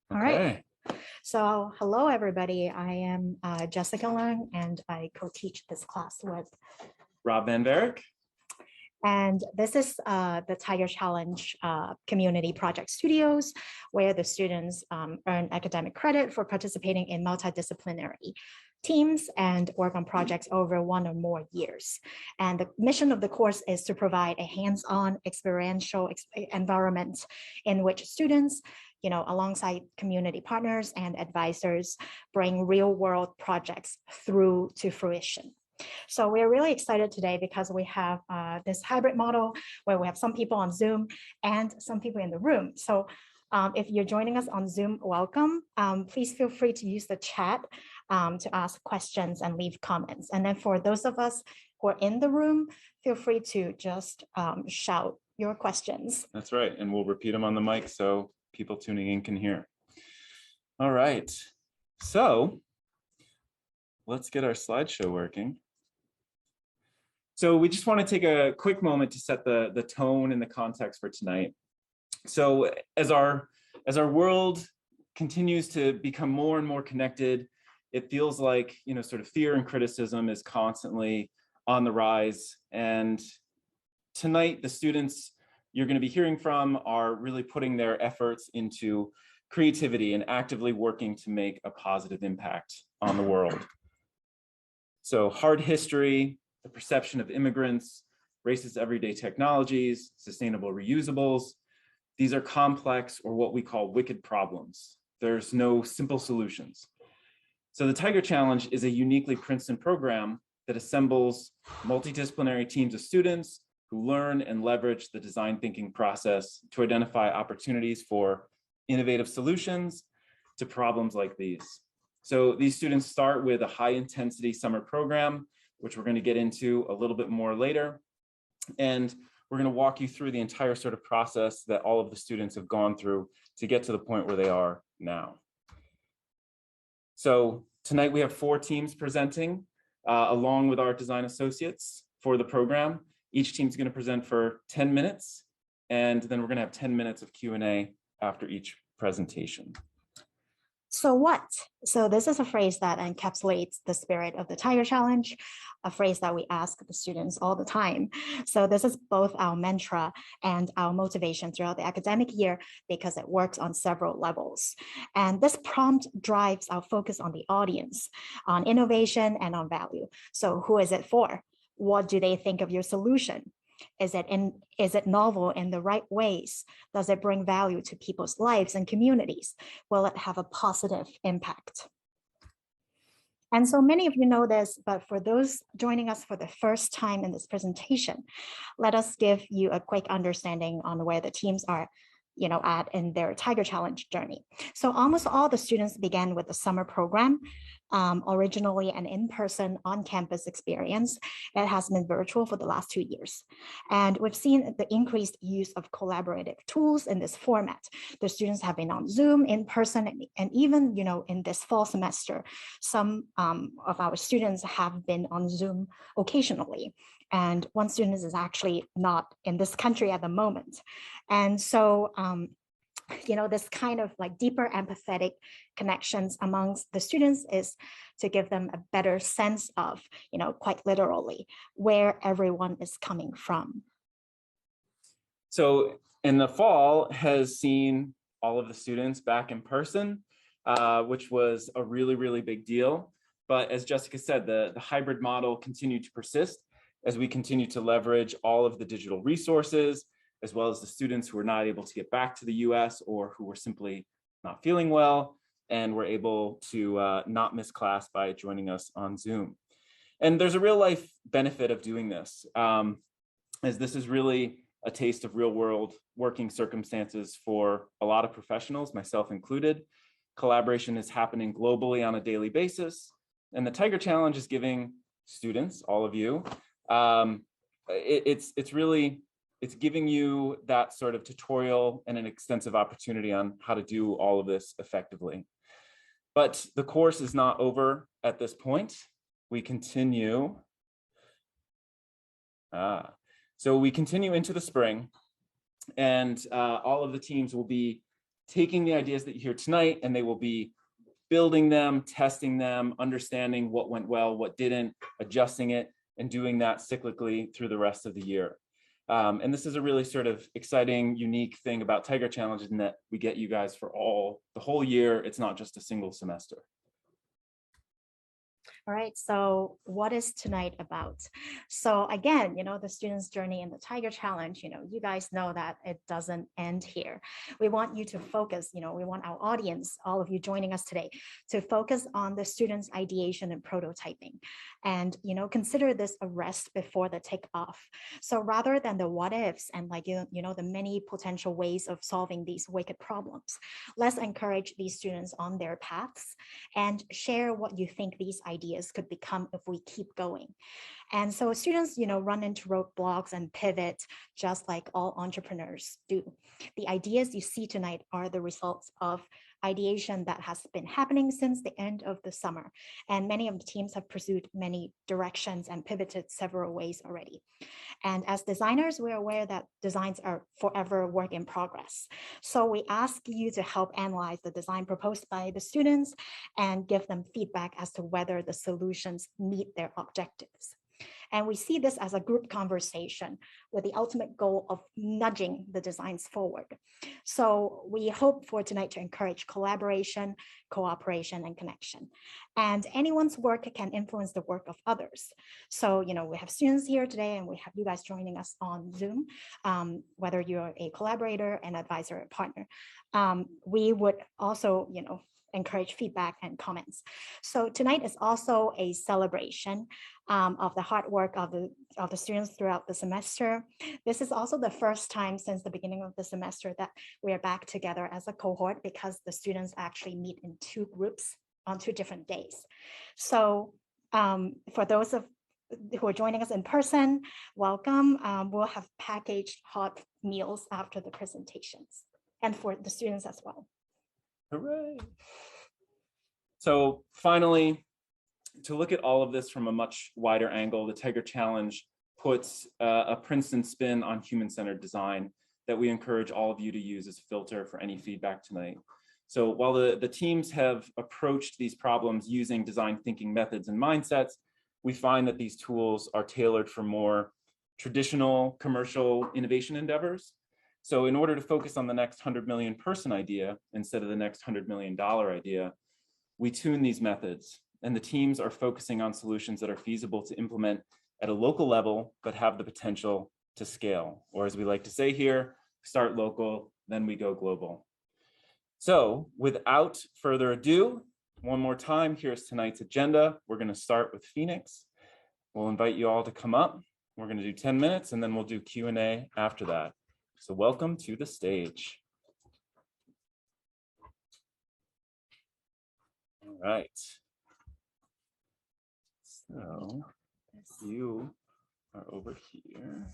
All right. Okay. So hello, everybody. I am Jessica Lang, and I co-teach this class with. Rob Van Varick. And this is the Tiger Challenge Community Project Studios, where the students earn academic credit for participating in multidisciplinary teams and work on projects over 1 or more years. And the mission of the course is to provide a hands-on experiential environment in which students, alongside community partners and advisors, bring real-world projects through to fruition. So we're really excited today because we have this hybrid model where we have some people on Zoom and some people in the room. So if you're joining us on Zoom, welcome. Please feel free to use the chat to ask questions and leave comments. And then for those of us who are in the room, feel free to just shout your questions. That's right. And we'll repeat them on the mic so people tuning in can hear. All right. So let's get our slideshow working. So we just want to take a quick moment to set the tone and the context for tonight. So as our world continues to become more and more connected, it feels like, sort of fear and criticism is constantly on the rise. And tonight, the students you're going to be hearing from are really putting their efforts into creativity and actively working to make a positive impact on the world. So hard history, the perception of immigrants, racist everyday technologies, sustainable reusables. These are complex, or what we call wicked problems. There's no simple solutions. So the Tiger Challenge is a uniquely Princeton program that assembles multidisciplinary teams of students who learn and leverage the design thinking process to identify opportunities for innovative solutions to problems like these. So these students start with a high intensity summer program, which we're going to get into a little bit more later. And we're going to walk you through the entire sort of process that all of the students have gone through to get to the point where they are now. So tonight we have 4 teams presenting along with our design associates for the program. Each team's going to present for 10 minutes, and then we're going to have 10 minutes of Q&A after each presentation. So what? So this is a phrase that encapsulates the spirit of the Tiger Challenge, a phrase that we ask the students all the time. So this is both our mantra and our motivation throughout the academic year because it works on several levels. And this prompt drives our focus on the audience, on innovation and on value. So who is it for? What do they think of your solution? Is it novel in the right ways? Does it bring value to people's lives and communities? Will it have a positive impact? And so many of you know this, but for those joining us for the first time in this presentation, let us give you a quick understanding on where the teams are at in their Tiger Challenge journey. So almost all the students began with the summer program, originally an in-person on-campus experience. It has been virtual for the last 2 years. And we've seen the increased use of collaborative tools in this format. The students have been on Zoom, in person, and even in this fall semester, some of our students have been on Zoom occasionally. And one student is actually not in this country at the moment. And so, this kind of like deeper empathetic connections amongst the students is to give them a better sense of, quite literally, where everyone is coming from. So in the fall has seen all of the students back in person, which was a really, really big deal. But as Jessica said, the hybrid model continued to persist as we continue to leverage all of the digital resources, as well as the students who were not able to get back to the US or who were simply not feeling well and were able to not miss class by joining us on Zoom. And there's a real life benefit of doing this, as this is really a taste of real world working circumstances for a lot of professionals, myself included. Collaboration is happening globally on a daily basis. And the Tiger Challenge is giving students, all of you, it's giving you that sort of tutorial and an extensive opportunity on how to do all of this effectively. But the course is not over at this point. We continue. So we continue into the spring, and all of the teams will be taking the ideas that you hear tonight, and they will be building them, testing them, understanding what went well, what didn't, adjusting it, and doing that cyclically through the rest of the year. And this is a really sort of exciting, unique thing about Tiger Challenge, in that we get you guys for the whole year. It's not just a single semester. All right, so what is tonight about? So again, the students' journey in the Tiger Challenge, you guys know that it doesn't end here. We want you to focus, we want our audience, all of you joining us today, to focus on the students' ideation and prototyping. And, consider this a rest before the takeoff. So rather than the what ifs and the many potential ways of solving these wicked problems, let's encourage these students on their paths and share what you think these ideas could become if we keep going. And so students, run into roadblocks and pivot just like all entrepreneurs do. The ideas you see tonight are the results of ideation that has been happening since the end of the summer. And many of the teams have pursued many directions and pivoted several ways already. And as designers, we're aware that designs are forever work in progress. So we ask you to help analyze the design proposed by the students and give them feedback as to whether the solutions meet their objectives. And we see this as a group conversation with the ultimate goal of nudging the designs forward. So we hope for tonight to encourage collaboration, cooperation, and connection. And anyone's work can influence the work of others. So, we have students here today, and we have you guys joining us on Zoom, whether you're a collaborator, an advisor, or partner. We would also, encourage feedback and comments. So tonight is also a celebration of the hard work of the students throughout the semester. This is also the first time since the beginning of the semester that we are back together as a cohort, because the students actually meet in 2 groups on 2 different days. So for those who are joining us in person, welcome. We'll have packaged hot meals after the presentations, and for the students as well. Hooray. So finally, to look at all of this from a much wider angle, the Tiger Challenge puts a Princeton spin on human-centered design that we encourage all of you to use as a filter for any feedback tonight. So while the teams have approached these problems using design thinking methods and mindsets, we find that these tools are tailored for more traditional commercial innovation endeavors. So in order to focus on the next 100 million person idea instead of the next $100 million idea, we tune these methods, and the teams are focusing on solutions that are feasible to implement at a local level, but have the potential to scale. Or as we like to say here, start local, then we go global. So without further ado, one more time, here's tonight's agenda. We're going to start with Phoenix. We'll invite you all to come up. We're going to do 10 minutes, and then we'll do Q&A after that. So welcome to the stage. All right. So you are over here.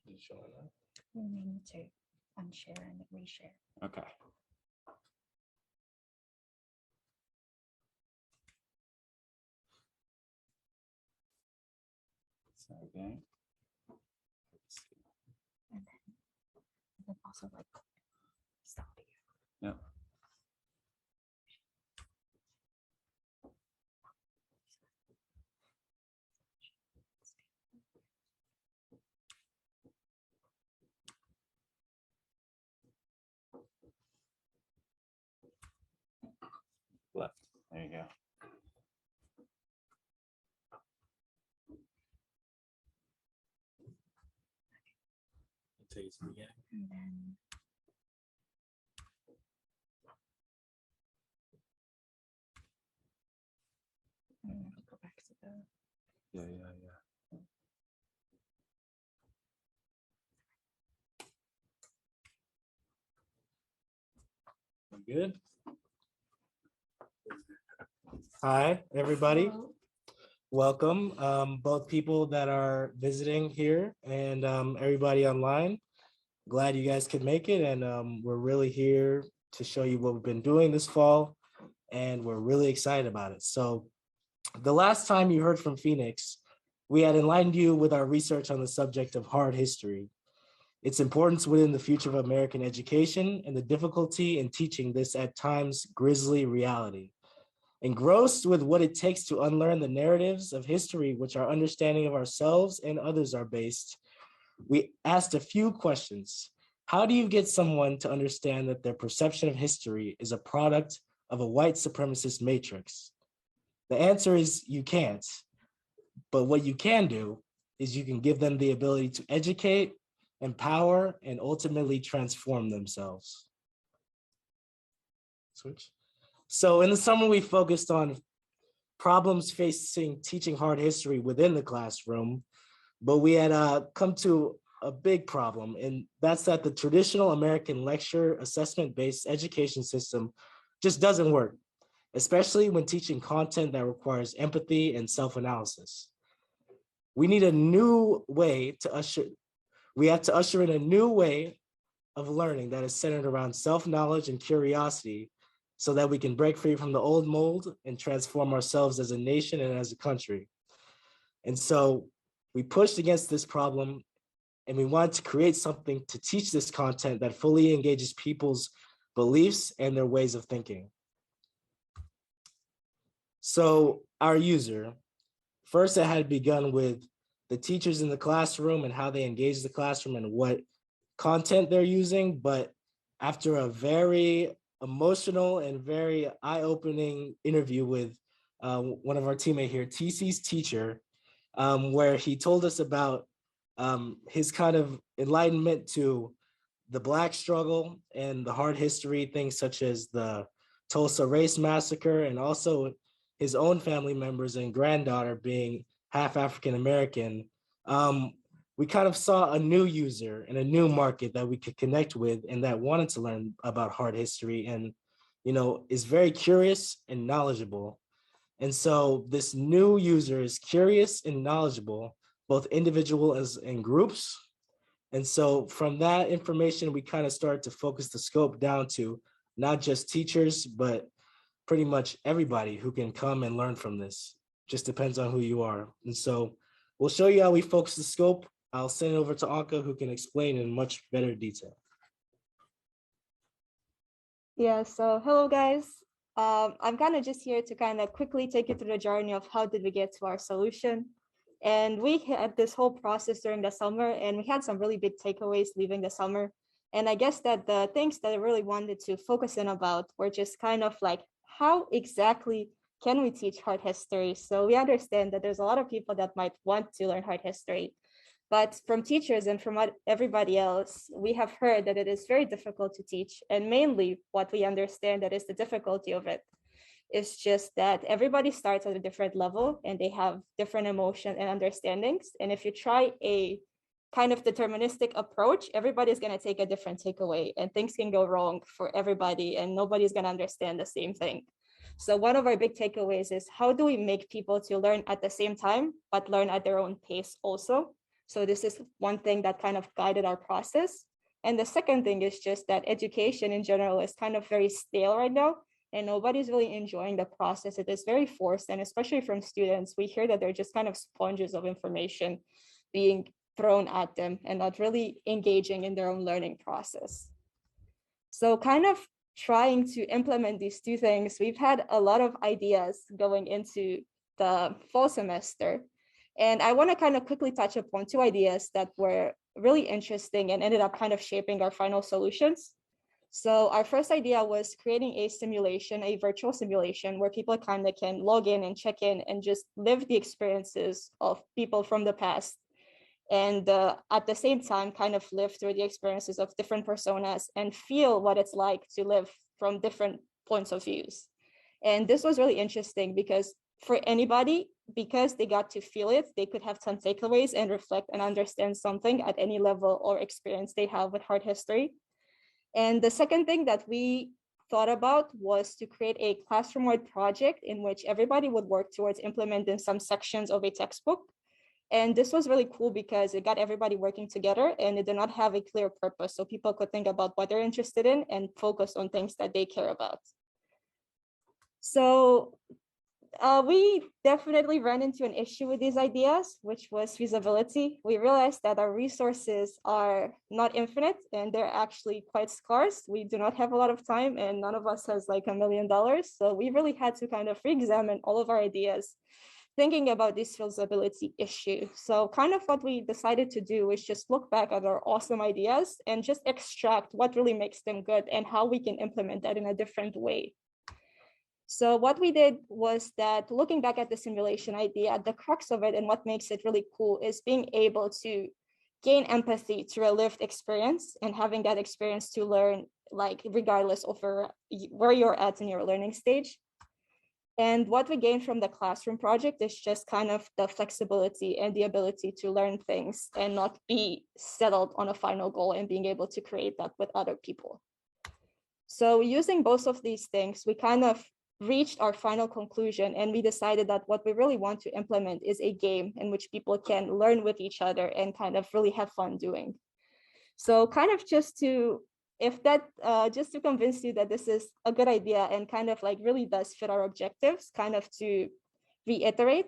Can you show that? We may need to unshare and reshare. Okay. Okay. And then also stop here. Yeah. Left. There you go. Take it to the beginning. And then go back to the. Yeah. Good. Hi, everybody. Hello. Welcome, both people that are visiting here and everybody online. Glad you guys could make it, and we're really here to show you what we've been doing this fall, and we're really excited about it. So the last time you heard from Phoenix, we had enlightened you with our research on the subject of hard history. its importance within the future of American education, and the difficulty in teaching this at times grisly reality. Engrossed with what it takes to unlearn the narratives of history which our understanding of ourselves and others are based, we asked a few questions. How do you get someone to understand that their perception of history is a product of a white supremacist matrix? The answer is you can't. But what you can do is you can give them the ability to educate, empower, and ultimately transform themselves. Switch. So in the summer, we focused on problems facing teaching hard history within the classroom, but we had come to a big problem, and that's that the traditional American lecture assessment-based education system just doesn't work, especially when teaching content that requires empathy and self-analysis. We need a new way to usher in a new way of learning that is centered around self-knowledge and curiosity so that we can break free from the old mold and transform ourselves as a nation and as a country. And so we pushed against this problem, and we wanted to create something to teach this content that fully engages people's beliefs and their ways of thinking. So our user, first it had begun with the teachers in the classroom and how they engage the classroom and what content they're using. But after a very emotional and very eye-opening interview with one of our teammates here, TC's teacher, where he told us about his kind of enlightenment to the Black struggle and the hard history, things such as the Tulsa Race Massacre, and also his own family members and granddaughter being half African-American. We kind of saw a new user and a new market that we could connect with and that wanted to learn about hard history and, you know, is very curious and knowledgeable. And so this new user is curious and knowledgeable, both individual as in groups. And so from that information, we kind of started to focus the scope down to not just teachers, but pretty much everybody who can come and learn from this. Just depends on who you are. And so we'll show you how we focus the scope. I'll send it over to Anka, who can explain in much better detail. Yeah, so hello guys. I'm kind of just here to kind of quickly take you through the journey of how did we get to our solution. And we had this whole process during the summer, and we had some really big takeaways leaving the summer. And I guess that the things that I really wanted to focus in about were just kind of like, how exactly can we teach hard history? So we understand that there's a lot of people that might want to learn hard history, but from teachers and from everybody else, we have heard that it is very difficult to teach. And mainly what we understand that is the difficulty of it is just that everybody starts at a different level and they have different emotions and understandings. And if you try a kind of deterministic approach, everybody's going to take a different takeaway and things can go wrong for everybody and nobody's going to understand the same thing. So one of our big takeaways is how do we make people to learn at the same time, but learn at their own pace also? So this is one thing that kind of guided our process. And the second thing is just that education in general is kind of very stale right now, and nobody's really enjoying the process. It is very forced, and especially from students, we hear that they're just kind of sponges of information being thrown at them and not really engaging in their own learning process. So kind of trying to implement these two things, we've had a lot of ideas going into the fall semester. And I want to kind of quickly touch upon two ideas that were really interesting and ended up kind of shaping our final solutions. So our first idea was creating a simulation, a virtual simulation where people kind of can log in and check in and just live the experiences of people from the past. And at the same time, kind of live through the experiences of different personas and feel what it's like to live from different points of views. And this was really interesting because for anybody, because they got to feel it, they could have some takeaways and reflect and understand something at any level or experience they have with hard history. And the second thing that we thought about was to create a classroom-wide project in which everybody would work towards implementing some sections of a textbook. And this was really cool because it got everybody working together and it did not have a clear purpose. So people could think about what they're interested in and focus on things that they care about. So We definitely ran into an issue with these ideas, which was feasibility. We realized that our resources are not infinite and they're actually quite scarce. We do not have a lot of time and none of us has like $1 million. So we really had to kind of re-examine all of our ideas, thinking about this feasibility issue. So kind of what we decided to do is just look back at our awesome ideas and just extract what really makes them good and how we can implement that in a different way. So what we did was that looking back at the simulation idea, the crux of it and what makes it really cool is being able to gain empathy through a lived experience and having that experience to learn, like regardless of where you're at in your learning stage. And what we gain from the classroom project is just kind of the flexibility and the ability to learn things and not be settled on a final goal and being able to create that with other people. So using both of these things, we kind of reached our final conclusion and we decided that what we really want to implement is a game in which people can learn with each other and kind of really have fun doing. So kind of just to convince you that this is a good idea and kind of like really does fit our objectives, kind of to reiterate.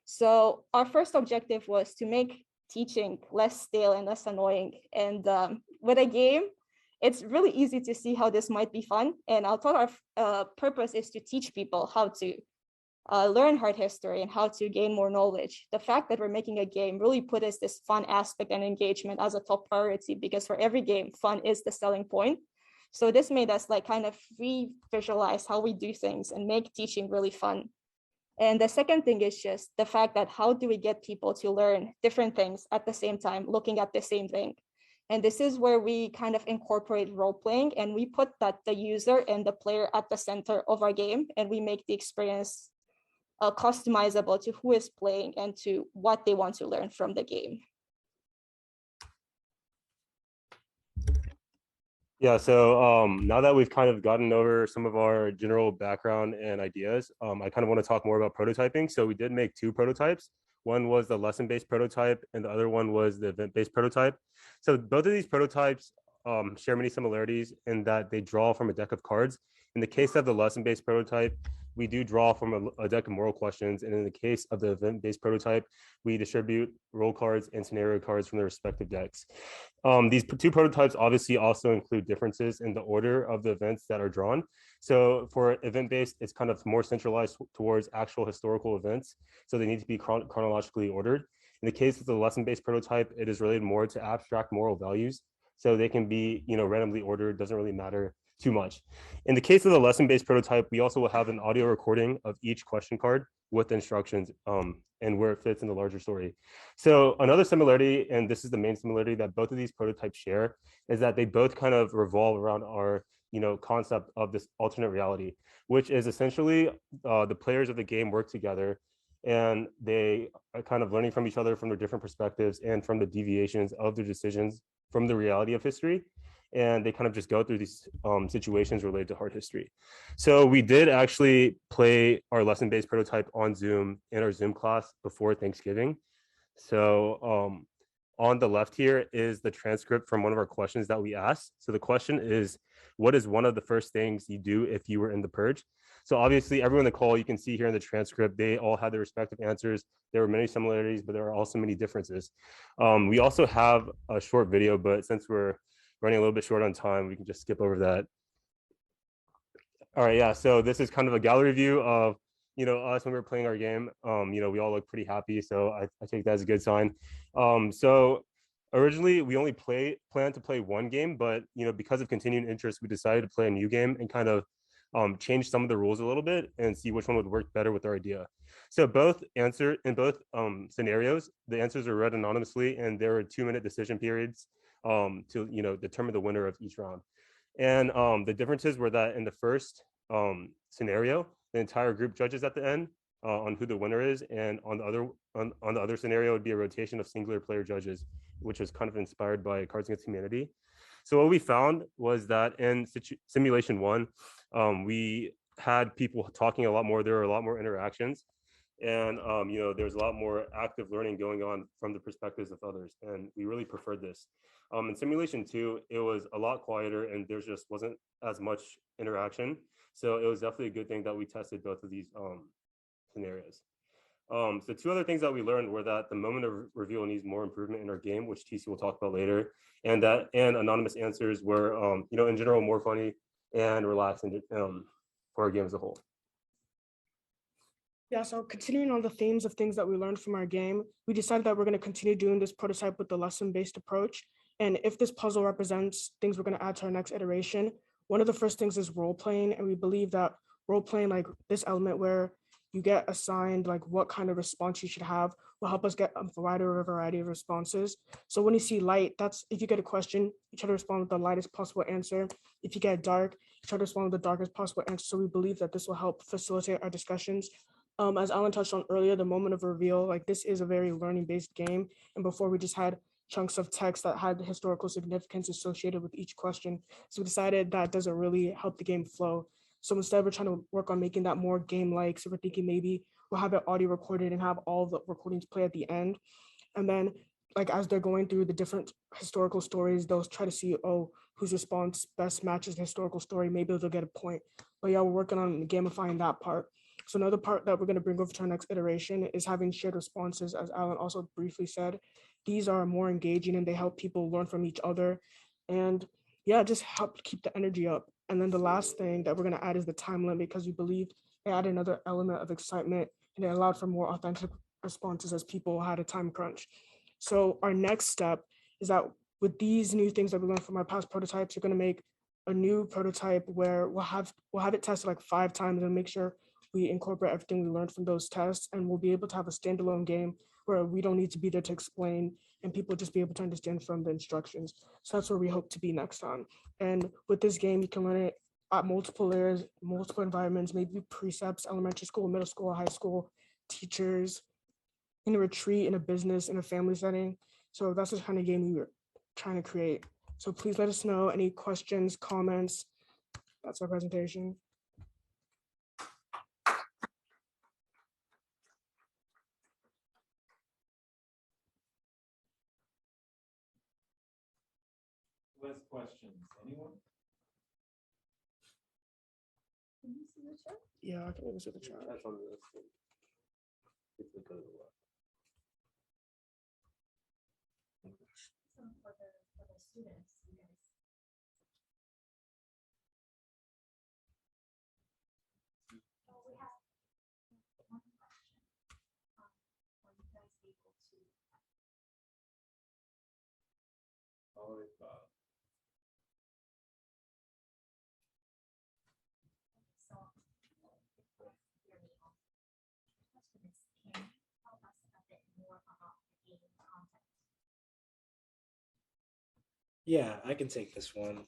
So our first objective was to make teaching less stale and less annoying. And with a game, it's really easy to see how this might be fun. And I thought our purpose is to teach people how to learn hard history and how to gain more knowledge. The fact that we're making a game really put us this fun aspect and engagement as a top priority, because for every game, fun is the selling point. So this made us like kind of re-visualize how we do things and make teaching really fun. And the second thing is just the fact that how do we get people to learn different things at the same time, looking at the same thing. And this is where we kind of incorporate role playing and we put that the user and the player at the center of our game, and we make the experience customizable to who is playing and to what they want to learn from the game. Yeah, so now that we've kind of gotten over some of our general background and ideas, I kind of want to talk more about prototyping. So we did make two prototypes. One was the lesson-based prototype and the other one was the event-based prototype. So both of these prototypes share many similarities in that they draw from a deck of cards. In the case of the lesson-based prototype, we do draw from a deck of moral questions. And in the case of the event-based prototype, we distribute role cards and scenario cards from their respective decks. These two prototypes obviously also include differences in the order of the events that are drawn. So for event-based, it's kind of more centralized towards actual historical events. So they need to be chronologically ordered. In the case of the lesson-based prototype, it is related more to abstract moral values. So they can be, randomly ordered, doesn't really matter too much. In the case of the lesson-based prototype, we also will have an audio recording of each question card with instructions and where it fits in the larger story. So another similarity, and this is the main similarity that both of these prototypes share, is that they both kind of revolve around our concept of this alternate reality, which is essentially the players of the game work together and they are kind of learning from each other from their different perspectives and from the deviations of their decisions from the reality of history. And they kind of just go through these situations related to hard history. So we did actually play our lesson-based prototype on Zoom in our Zoom class before Thanksgiving. So on the left here is the transcript from one of our questions that we asked. So the question is, what is one of the first things you do if you were in the purge? So obviously everyone in the call, you can see here in the transcript, they all had their respective answers. There were many similarities, but there are also many differences. We also have a short video, but since we're running a little bit short on time, we can just skip over that. All right, yeah, so this is kind of a gallery view of us when we were playing our game. We all look pretty happy, so I take that as a good sign. So originally we only planned to play one game, but because of continuing interest, we decided to play a new game and kind of change some of the rules a little bit and see which one would work better with our idea. So in both scenarios, the answers are read anonymously, and there are 2-minute decision periods to determine the winner of each round. And the differences were that in the first scenario, the entire group judges at the end on who the winner is, and on the other scenario, it would be a rotation of singular player judges, which was kind of inspired by Cards Against Humanity. So what we found was that in simulation 1, we had people talking a lot more. There were a lot more interactions, and there's a lot more active learning going on from the perspectives of others, and we really preferred this. In simulation 2, it was a lot quieter and there just wasn't as much interaction. So it was definitely a good thing that we tested both of these scenarios. So two other things that we learned were that the moment of reveal needs more improvement in our game, which TC will talk about later, and anonymous answers were, in general, more funny and relaxing for our game as a whole. Yeah, so continuing on the themes of things that we learned from our game, we decided that we're going to continue doing this prototype with the lesson-based approach. And if this puzzle represents things we're going to add to our next iteration, one of the first things is role-playing. And we believe that role-playing, like this element where you get assigned like what kind of response you should have, will help us get a variety of responses. So when you see light, that's if you get a question, you try to respond with the lightest possible answer. If you get dark, you try to respond with the darkest possible answer. So we believe that this will help facilitate our discussions. As Alan touched on earlier, the moment of reveal, like this is a very learning-based game. And before we just had chunks of text that had historical significance associated with each question. So we decided that doesn't really help the game flow. So instead we're trying to work on making that more game-like. So we're thinking maybe we'll have it audio recorded and have all the recordings play at the end. And then like as they're going through the different historical stories, they'll try to see, oh, whose response best matches the historical story. Maybe they'll get a point. But yeah, we're working on gamifying that part. So another part that we're going to bring over to our next iteration is having shared responses, as Alan also briefly said. These are more engaging and they help people learn from each other. And yeah, just help keep the energy up. And then the last thing that we're going to add is the time limit, because we believed it added another element of excitement and it allowed for more authentic responses as people had a time crunch. So our next step is that with these new things that we learned from our past prototypes, we're going to make a new prototype where we'll have it tested like 5 times and make sure we incorporate everything we learned from those tests, and we'll be able to have a standalone game where we don't need to be there to explain and people just be able to understand from the instructions. So that's where we hope to be next time. And with this game, you can learn it at multiple layers, multiple environments, maybe precepts, elementary school, middle school, high school, teachers, in a retreat, in a business, in a family setting. So that's the kind of game we were trying to create. So please let us know any questions, comments. That's our presentation. Who has questions? Anyone? Can you see the chat? Yeah, I can even see the chat. That's on the screen. It's the code of the So for the students, you guys. So we have one question. Are you guys able to? Always So question is, can you tell us a bit more about the game content? Yeah, I can take this one.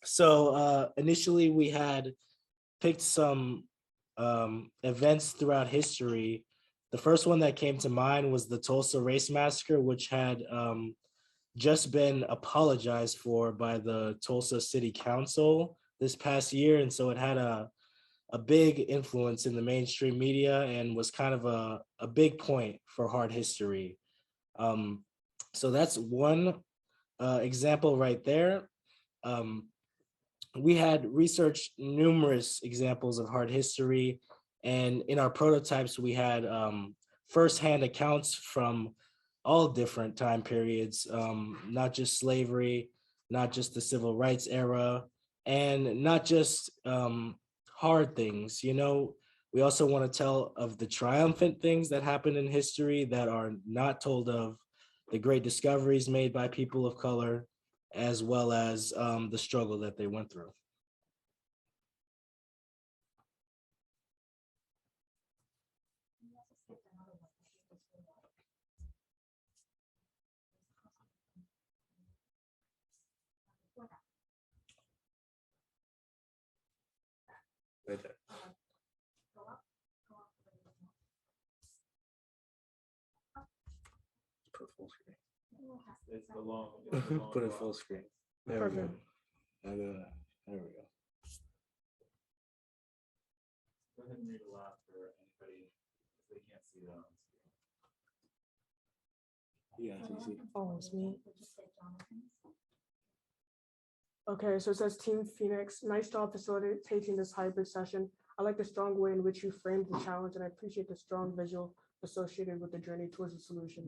So initially we had picked some events throughout history. The first one that came to mind was the Tulsa Race Massacre, which had just been apologized for by the Tulsa City Council this past year. And so it had a big influence in the mainstream media and was kind of a big point for hard history. So that's one example right there. We had researched numerous examples of hard history, and in our prototypes, we had firsthand accounts from all different time periods, not just slavery, not just the civil rights era, and not just hard things. You know, we also want to tell of the triumphant things that happened in history that are not told of, the great discoveries made by people of color, as well as the struggle that they went through. Right there. Put it full screen. It's the long. Put it full screen. There we go. Perfect. There we go. Go ahead and read aloud for anybody if they can't see that on the screen. Yeah, it's easy. Oh, it's me. Okay, so it says Team Phoenix, nice job facilitating this hybrid session. I like the strong way in which you framed the challenge, and I appreciate the strong visual associated with the journey towards the solution.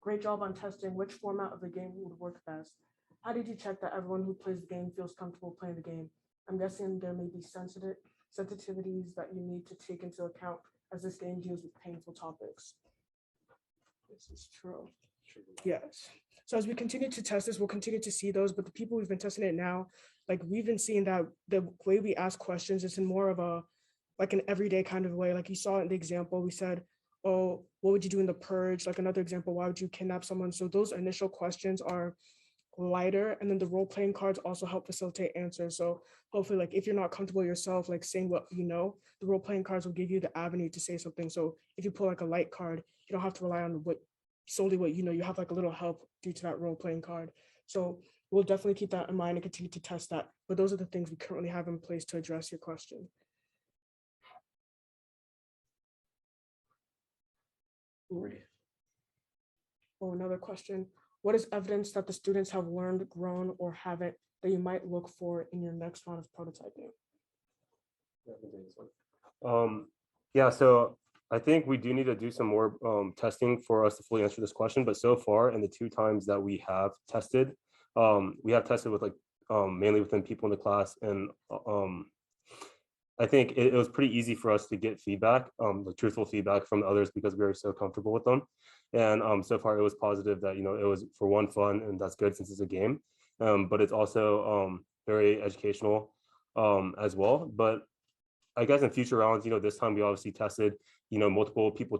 Great job on testing which format of the game would work best. How did you check that everyone who plays the game feels comfortable playing the game? I'm guessing there may be sensitivities that you need to take into account as this game deals with painful topics. This is true. Yes. So as we continue to test this, we'll continue to see those, but the people who've been testing it now, like we've been seeing that the way we ask questions is in more of a, like an everyday kind of way. Like you saw in the example, we said, oh, what would you do in the purge? Like another example, why would you kidnap someone? So those initial questions are lighter, and then the role-playing cards also help facilitate answers. So hopefully, like if you're not comfortable yourself like saying what you know, the role-playing cards will give you the avenue to say something. So if you pull like a light card, you don't have to rely on solely what you know. You have like a little help due to that role-playing card. So we'll definitely keep that in mind and continue to test that, but those are the things we currently have in place to address your question. Oh, another question. What is evidence that the students have learned, grown, or haven't that you might look for in your next round of prototyping? Yeah, so I think we do need to do some more testing for us to fully answer this question. But so far, in the 2 times that we have tested with like mainly within people in the class, and I think it was pretty easy for us to get feedback, the truthful feedback from the others, because we were so comfortable with them. And so far it was positive that, it was for one fun, and that's good since it's a game. But it's also very educational as well. But I guess in future rounds, this time we obviously tested, multiple people,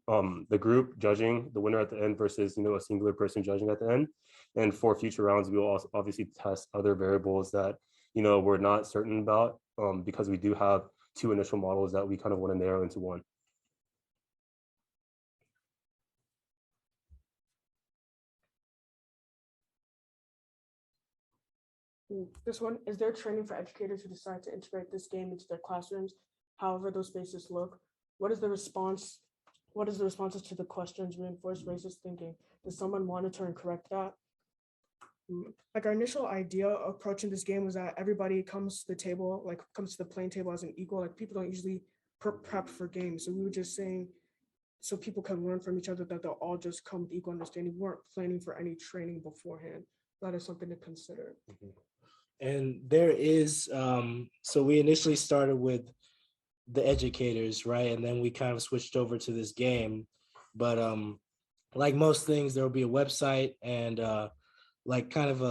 the group judging the winner at the end versus, a singular person judging at the end. And for future rounds, we will also obviously test other variables that, we're not certain about, because we do have 2 initial models that we kind of want to narrow into one. This one, is there training for educators who decide to integrate this game into their classrooms, however those spaces look? What is the response? What is the responses to the questions reinforce racist thinking? Does someone monitor and correct that? Like our initial idea approaching this game was that everybody comes to the table, like comes to the playing table as an equal. Like people don't usually prep for games. So we were just saying, so people can learn from each other, that they'll all just come with equal understanding. We weren't planning for any training beforehand. That is something to consider. And there is, so we initially started with the educators, right? And then we kind of switched over to this game. But like most things, there will be a website and like kind of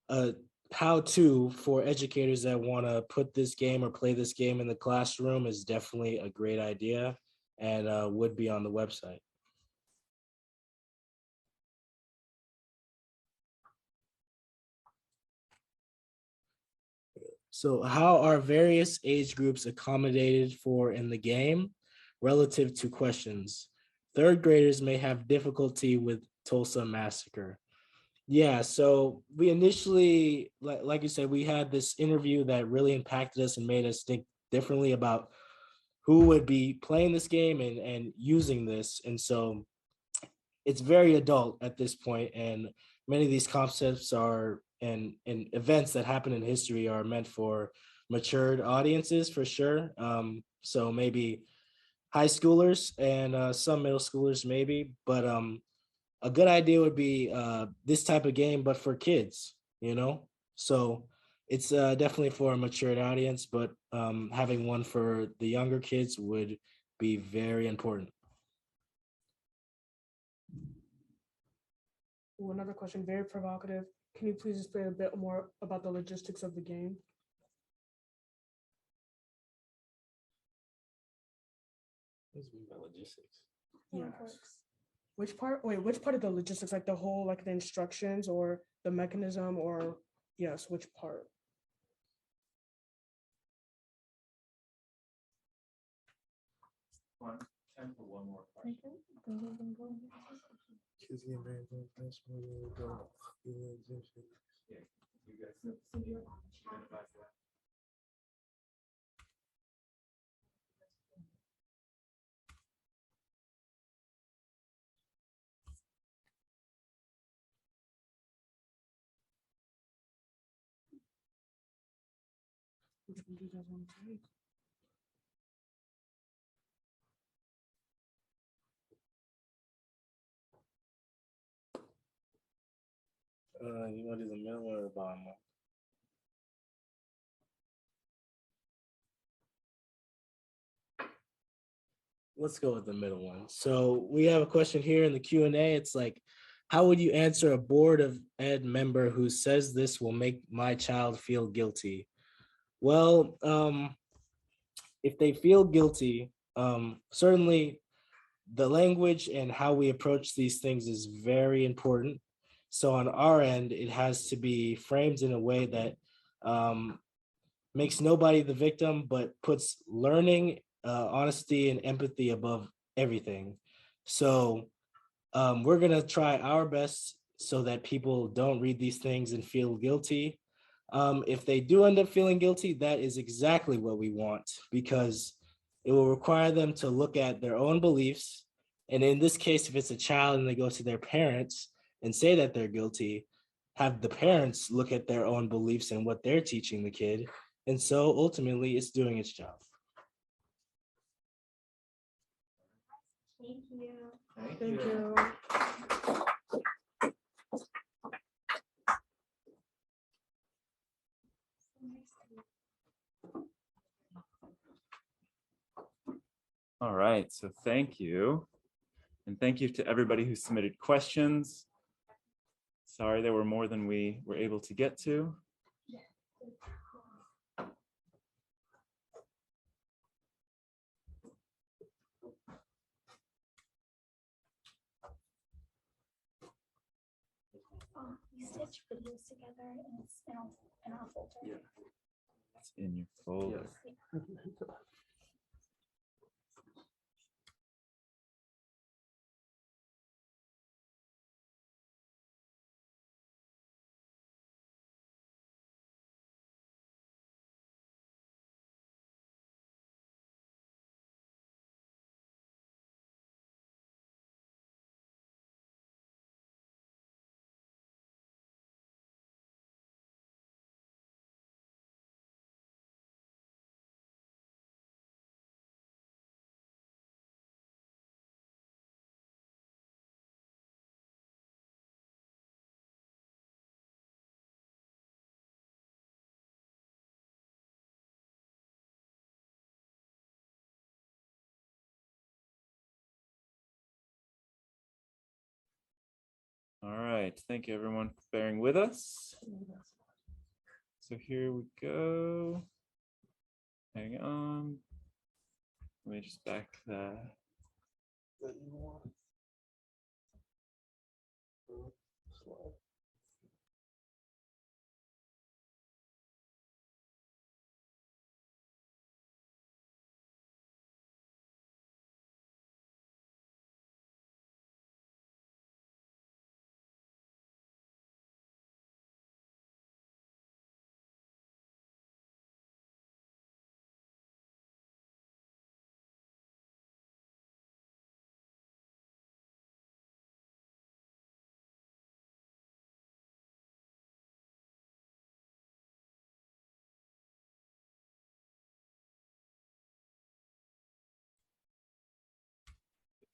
a how-to for educators that want to put this game or play this game in the classroom is definitely a great idea, and would be on the website. So how are various age groups accommodated for in the game relative to questions? 3rd graders may have difficulty with Tulsa Massacre. Yeah, so we initially, like you said, we had this interview that really impacted us and made us think differently about who would be playing this game and using this. And so it's very adult at this point, and many of these concepts are and events that happen in history are meant for matured audiences for sure. So maybe high schoolers and some middle schoolers maybe, but a good idea would be this type of game, but for kids, So it's definitely for a matured audience, but having one for the younger kids would be very important. Ooh, another question, very provocative. Can you please explain a bit more about the logistics of the game? What does it mean by logistics? Yes. Which part? Wait, which part of the logistics? Like the whole, like the instructions or the mechanism, or yes, which part? Time for one more question. Yeah, you guys advise that. Which one do you guys want to take? You want to do the middle one or the bottom one? Let's go with the middle one. So we have a question here in the Q&A. It's like, how would you answer a board of ed member who says this will make my child feel guilty? Well, if they feel guilty, certainly the language and how we approach these things is very important. So on our end, it has to be framed in a way that makes nobody the victim, but puts learning, honesty, and empathy above everything. So we're gonna try our best so that people don't read these things and feel guilty. If they do end up feeling guilty, that is exactly what we want, because it will require them to look at their own beliefs. And in this case, if it's a child and they go to their parents and say that they're guilty, have the parents look at their own beliefs and what they're teaching the kid. And so ultimately it's doing its job. Thank you. Thank you. All right, so thank you. And thank you to everybody who submitted questions. Sorry, there were more than we were able to get to. We stitch videos together and it's in our folder. Yeah. It's in your folder. All right, thank you everyone for bearing with us. So here we go. Hang on. Let me just back that.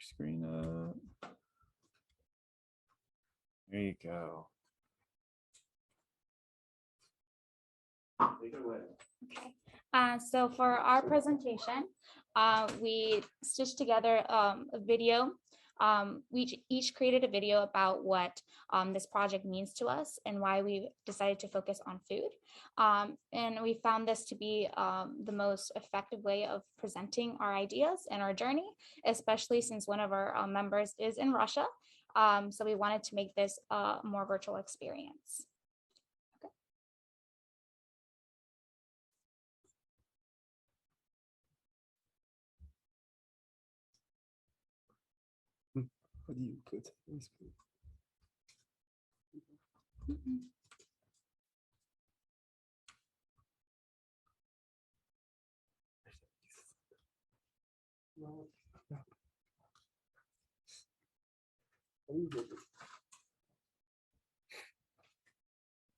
Screen up. There you go. Take it away. So for our presentation, we stitched together a video. We each created a video about what this project means to us and why we decided to focus on food. And we found this to be the most effective way of presenting our ideas and our journey, especially since one of our members is in Russia. So we wanted to make this a more virtual experience. What do you put?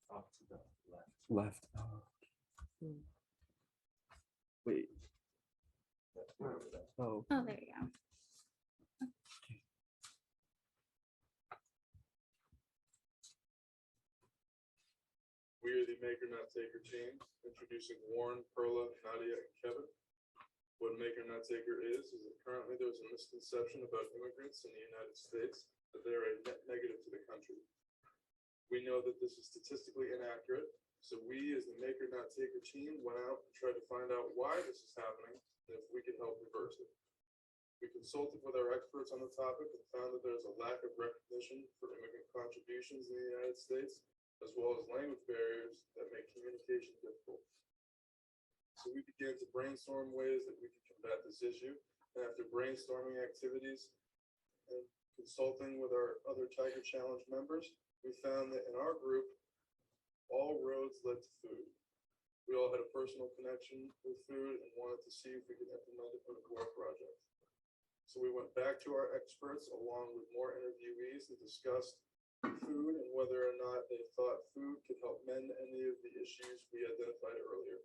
Off to the left. Left. Oh. Wait. Oh. Oh, there you go. We are the Maker Not Taker team, introducing Warren, Perla, Nadia, and Kevin. What Maker Not Taker is that currently there's a misconception about immigrants in the United States that they are a net negative to the country. We know that this is statistically inaccurate, so we as the Maker Not Taker team went out and tried to find out why this is happening and if we could help reverse it. We consulted with our experts on the topic and found that there's a lack of recognition for immigrant contributions in the United States, as well as language barriers that make communication difficult. So we began to brainstorm ways that we could combat this issue. And after brainstorming activities and consulting with our other Tiger Challenge members, we found that in our group, all roads led to food. We all had a personal connection with food and wanted to see if we could implement it into our project. So we went back to our experts along with more interviewees and discussed food and whether or not they thought food could help mend any of the issues we identified earlier.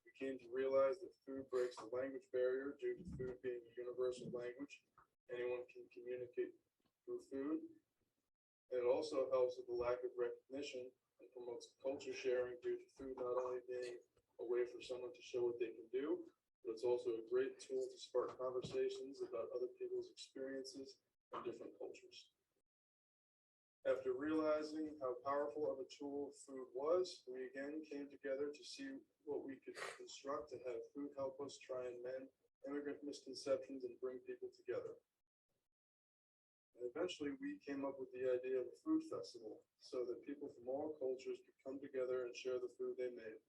We came to realize that food breaks the language barrier due to food being a universal language. Anyone can communicate through food. And it also helps with the lack of recognition and promotes culture sharing due to food not only being a way for someone to show what they can do, but it's also a great tool to spark conversations about other people's experiences and different cultures. After realizing how powerful of a tool food was, we again came together to see what we could construct to have food help us try and mend immigrant misconceptions and bring people together. And eventually we came up with the idea of a food festival so that people from all cultures could come together and share the food they made.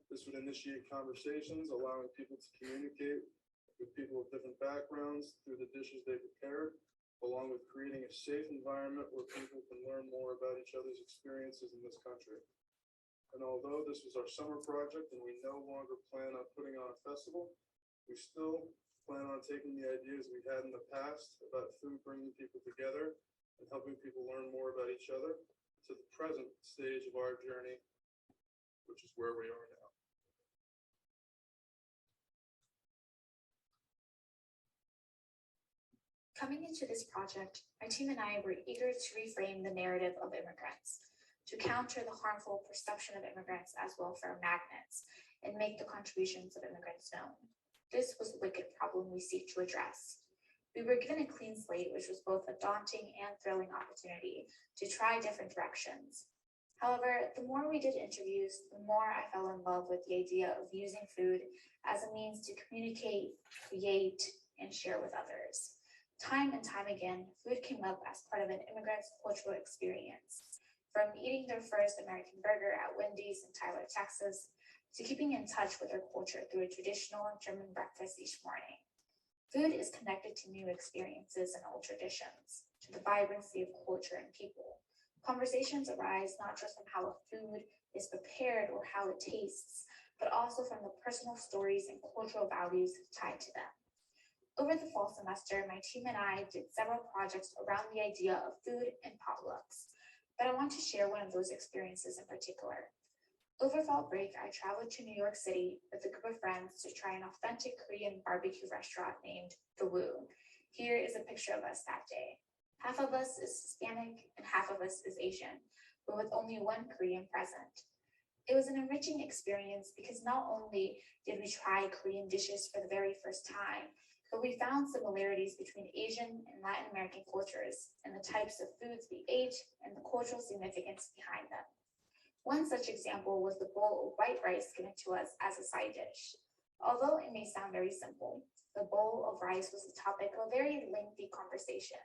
This would initiate conversations, allowing people to communicate with people of different backgrounds through the dishes they prepared, along with creating a safe environment where people can learn more about each other's experiences in this country. And although this was our summer project and we no longer plan on putting on a festival, we still plan on taking the ideas we had in the past about food bringing people together and helping people learn more about each other to the present stage of our journey, which is where we are now. Coming into this project, my team and I were eager to reframe the narrative of immigrants, to counter the harmful perception of immigrants as welfare magnets, and make the contributions of immigrants known. This was the wicked problem we seek to address. We were given a clean slate, which was both a daunting and thrilling opportunity to try different directions. However, the more we did interviews, the more I fell in love with the idea of using food as a means to communicate, create, and share with others. Time and time again, food came up as part of an immigrant's cultural experience. From eating their first American burger at Wendy's in Tyler, Texas, to keeping in touch with their culture through a traditional German breakfast each morning. Food is connected to new experiences and old traditions, to the vibrancy of culture and people. Conversations arise not just from how a food is prepared or how it tastes, but also from the personal stories and cultural values tied to them. Over the fall semester, my team and I did several projects around the idea of food and potlucks, but I want to share one of those experiences in particular. Over fall break, I traveled to New York City with a group of friends to try an authentic Korean barbecue restaurant named The Woo. Here is a picture of us that day. Half of us is Hispanic and half of us is Asian, but with only one Korean present. It was an enriching experience because not only did we try Korean dishes for the very first time, but we found similarities between Asian and Latin American cultures and the types of foods we ate and the cultural significance behind them. One such example was the bowl of white rice given to us as a side dish. Although it may sound very simple, the bowl of rice was the topic of a very lengthy conversation.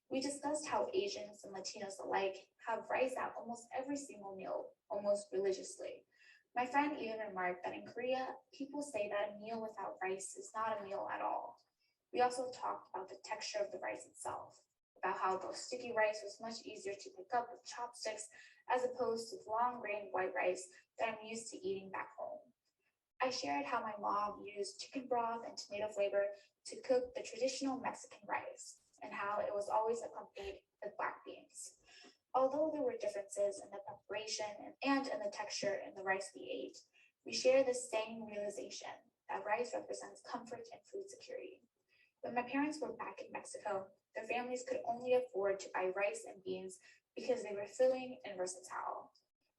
We discussed how Asians and Latinos alike have rice at almost every single meal, almost religiously. My friend even remarked that in Korea, people say that a meal without rice is not a meal at all. We also talked about the texture of the rice itself, about how the sticky rice was much easier to pick up with chopsticks as opposed to the long-grained white rice that I'm used to eating back home. I shared how my mom used chicken broth and tomato flavor to cook the traditional Mexican rice, and how it was always accompanied with black beans. Although there were differences in the preparation and in the texture in the rice we ate, we share the same realization that rice represents comfort and food security. When my parents were back in Mexico, their families could only afford to buy rice and beans because they were filling and versatile.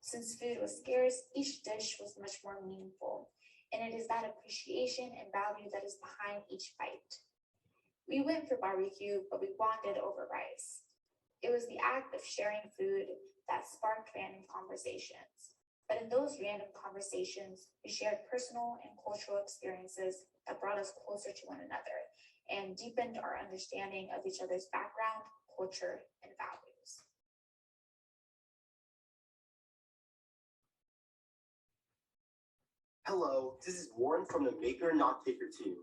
Since food was scarce, each dish was much more meaningful, and it is that appreciation and value that is behind each bite. We went for barbecue, but we bonded over rice. It was the act of sharing food that sparked random conversations. But in those random conversations, we shared personal and cultural experiences that brought us closer to one another and deepened our understanding of each other's background, culture, and values. Hello, this is Warren from the Maker Not Taker team.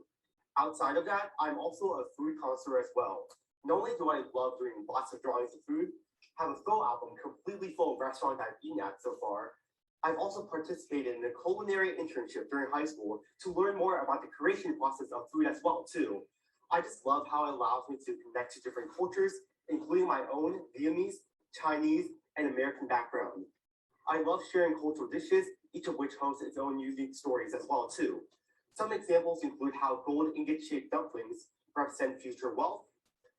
Outside of that, I'm also a food connoisseur as well. Not only do I love doing lots of drawings of food, have a photo album completely full of restaurants I've eaten at so far, I've also participated in a culinary internship during high school to learn more about the creation process of food as well too. I just love how it allows me to connect to different cultures, including my own Vietnamese, Chinese, and American background. I love sharing cultural dishes, each of which hosts its own unique stories as well too. Some examples include how gold ingot-shaped dumplings represent future wealth,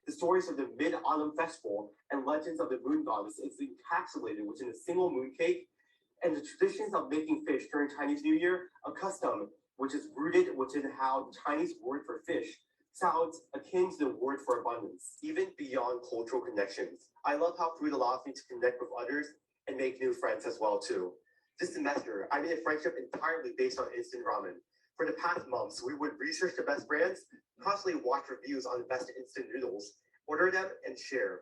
the stories of the Mid-Autumn Festival and legends of the moon goddess is encapsulated within a single mooncake, and the traditions of making fish during Chinese New Year, a custom which is rooted within how the Chinese word for fish sounds akin to the word for abundance, even beyond cultural connections. I love how food allows me to connect with others and make new friends as well too. This semester, I made a friendship entirely based on instant ramen. For the past months, we would research the best brands, constantly watch reviews on the best instant noodles, order them, and share.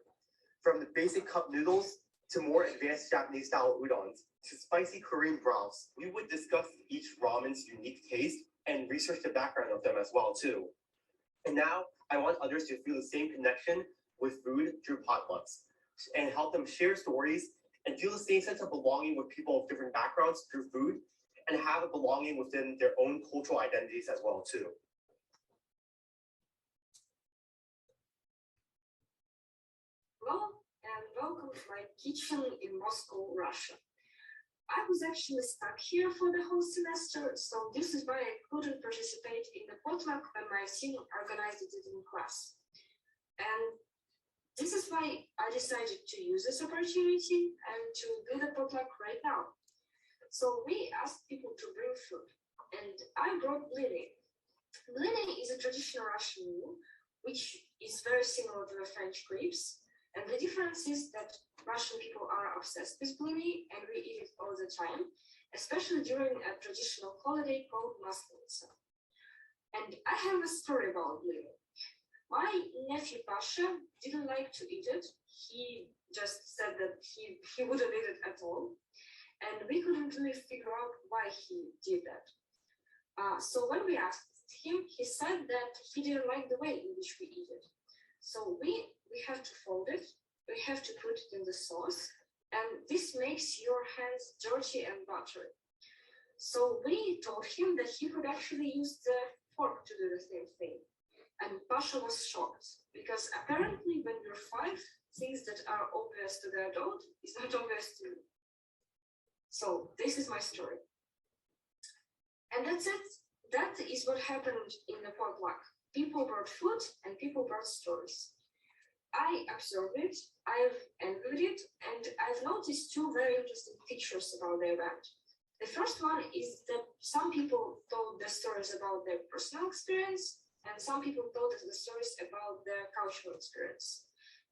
From the basic cup noodles to more advanced Japanese-style udons to spicy Korean broths, we would discuss each ramen's unique taste and research the background of them as well too. And now, I want others to feel the same connection with food through potlucks and help them share stories and feel the same sense of belonging with people of different backgrounds through food and have a belonging within their own cultural identities as well too. Hello and welcome to my kitchen in Moscow, Russia. I was actually stuck here for the whole semester, so this is why I couldn't participate in the potluck when my team organized it in class. And this is why I decided to use this opportunity and to do the potluck right now. So we asked people to bring food, and I brought blini. Blini is a traditional Russian meal, which is very similar to the French crepes. And the difference is that Russian people are obsessed with blini, and we eat it all the time, especially during a traditional holiday called Maslenitsa. And I have a story about blini. My nephew Pasha didn't like to eat it. He just said that he wouldn't eat it at all. And we couldn't really figure out why he did that. So when we asked him, he said that he didn't like the way in which we eat it. So we have to fold it, we have to put it in the sauce, and this makes your hands dirty and buttery. So we told him that he could actually use the fork to do the same thing. And Pasha was shocked, because apparently when you're 5, things that are obvious to the adult is not obvious to you. So this is my story. And that's it. That is what happened in the potluck. People brought food and people brought stories. I observed it, I've envied it, and I've noticed 2 very interesting features about the event. The first one is that some people told the stories about their personal experience, and some people told the stories about their cultural experience.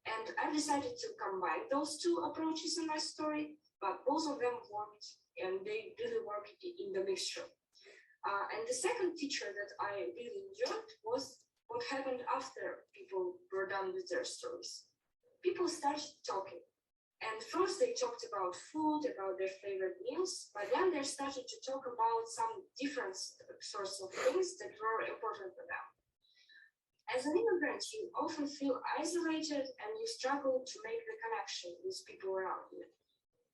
And I decided to combine those 2 approaches in my story, but both of them worked, and they really worked in the mixture. And the second feature that I really enjoyed was what happened after people were done with their stories. People started talking. And first they talked about food, about their favorite meals, but then they started to talk about some different sorts of things that were important for them. As an immigrant, you often feel isolated and you struggle to make the connection with people around you.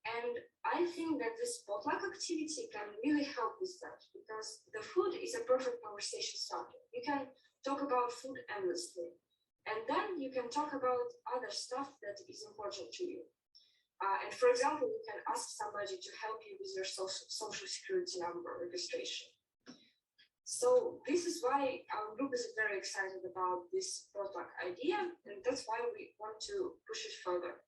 And I think that this potluck activity can really help with that, because the food is a perfect conversation starter. You can talk about food endlessly, and then you can talk about other stuff that is important to you. And for example, you can ask somebody to help you with your social security number registration. So this is why our group is very excited about this potluck idea, and that's why we want to push it further.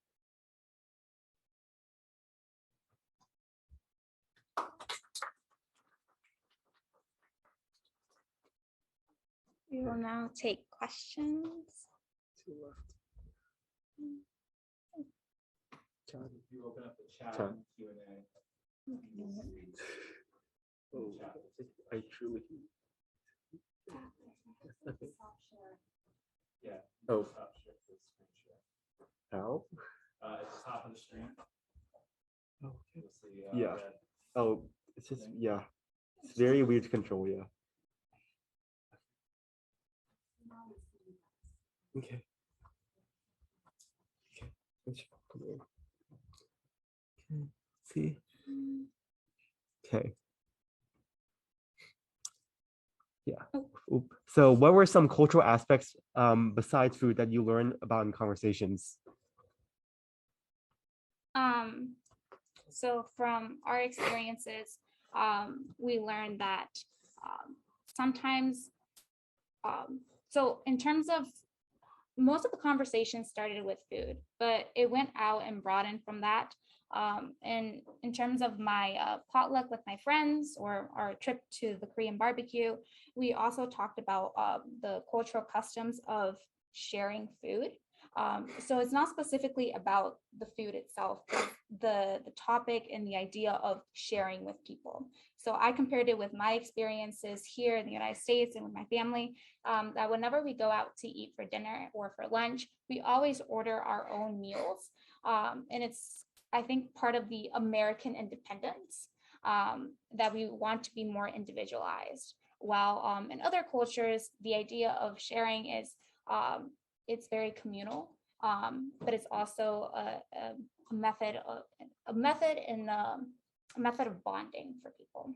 We will now take questions. You open up the chat Q&A. Oh, I truly. Yeah. Oh. Stop share the screen share. How? At the top of the screen. Oh, You'll see, yeah. red Oh, it's just, thing. yeah. It's very weird to control, yeah. Okay. Okay. Let's come in. Okay. See. Okay. Yeah. Oop. So what were some cultural aspects besides food that you learned about in conversations? So from our experiences, we learned that sometimes, so in terms of most of the conversation started with food, but it went out and broadened from that. And in terms of my potluck with my friends or our trip to the Korean barbecue, we also talked about the cultural customs of sharing food. So it's not specifically about the food itself, but the topic and the idea of sharing with people. So I compared it with my experiences here in the United States and with my family, that whenever we go out to eat for dinner or for lunch, we always order our own meals. And it's, I think, part of the American independence, that we want to be more individualized. While in other cultures, the idea of sharing is, it's very communal, but it's also a method of bonding for people.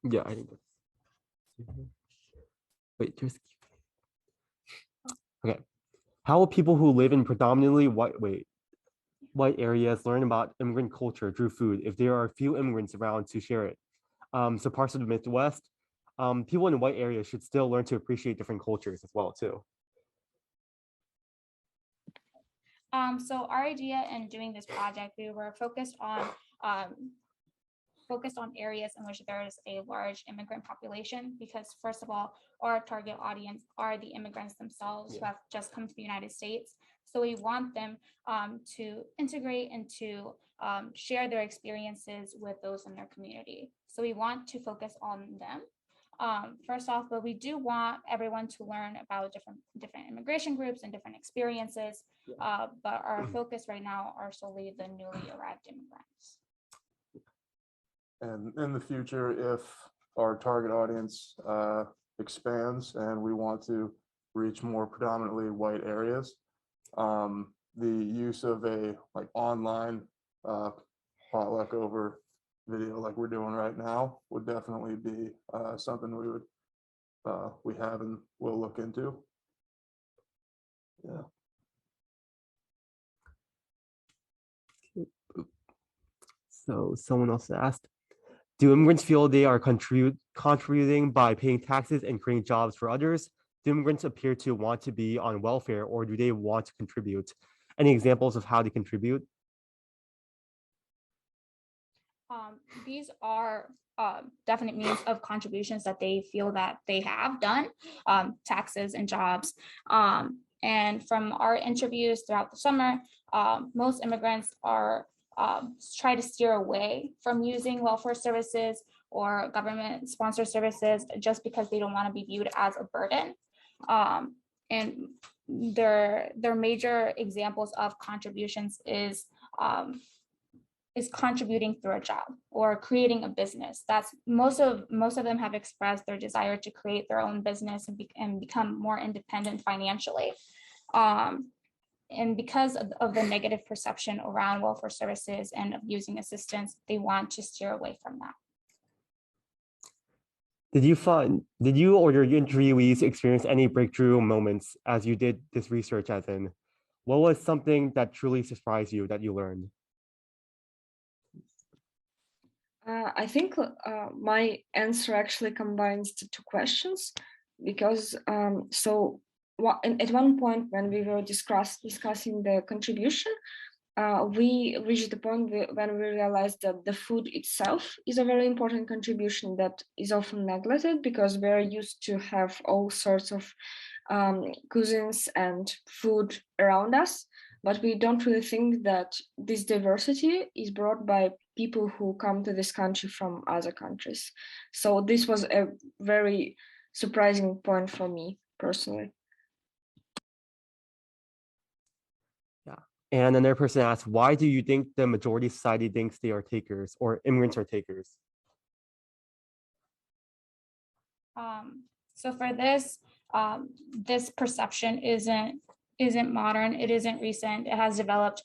Yeah, I think that's. Wait, just. Okay. How will people who live in predominantly white areas learn about immigrant culture through food if there are few immigrants around to share it? So parts of the Midwest, people in white areas should still learn to appreciate different cultures as well too. So our idea in doing this project, we were focused on areas in which there is a large immigrant population, because first of all, our target audience are the immigrants themselves who have just come to the United States. So we want them to integrate and to share their experiences with those in their community. So we want to focus on them. First off, but we do want everyone to learn about different immigration groups and different experiences. But our focus right now are solely the newly arrived immigrants. And in the future, if our target audience expands and we want to reach more predominantly white areas, the use of a online potluck over video like we're doing right now would definitely be something we have and will look into. Yeah. So someone else asked, do immigrants feel they are contributing by paying taxes and creating jobs for others? Do immigrants appear to want to be on welfare, or do they want to contribute? Any examples of how they contribute? These are definite means of contributions that they feel that they have done, taxes and jobs. And from our interviews throughout the summer, most immigrants are try to steer away from using welfare services or government sponsored services just because they don't want to be viewed as a burden. And their major examples of contributions is contributing through a job or creating a business. That's most of them have expressed their desire to create their own business and become more independent financially. And because of the negative perception around welfare services and of using assistance, they want to steer away from that. Did you or your interviewees experience any breakthrough moments as you did this research, as in, what was something that truly surprised you that you learned? I think my answer actually combines the two questions, because so at one point when we were discussing the contribution, we reached the point when we realized that the food itself is a very important contribution that is often neglected because we're used to have all sorts of cuisines and food around us, but we don't really think that this diversity is brought by people who come to this country from other countries. So this was a very surprising point for me personally. And another person asked, why do you think the majority of society thinks they are takers or immigrants are takers? So for this, this perception isn't modern, it isn't recent, it has developed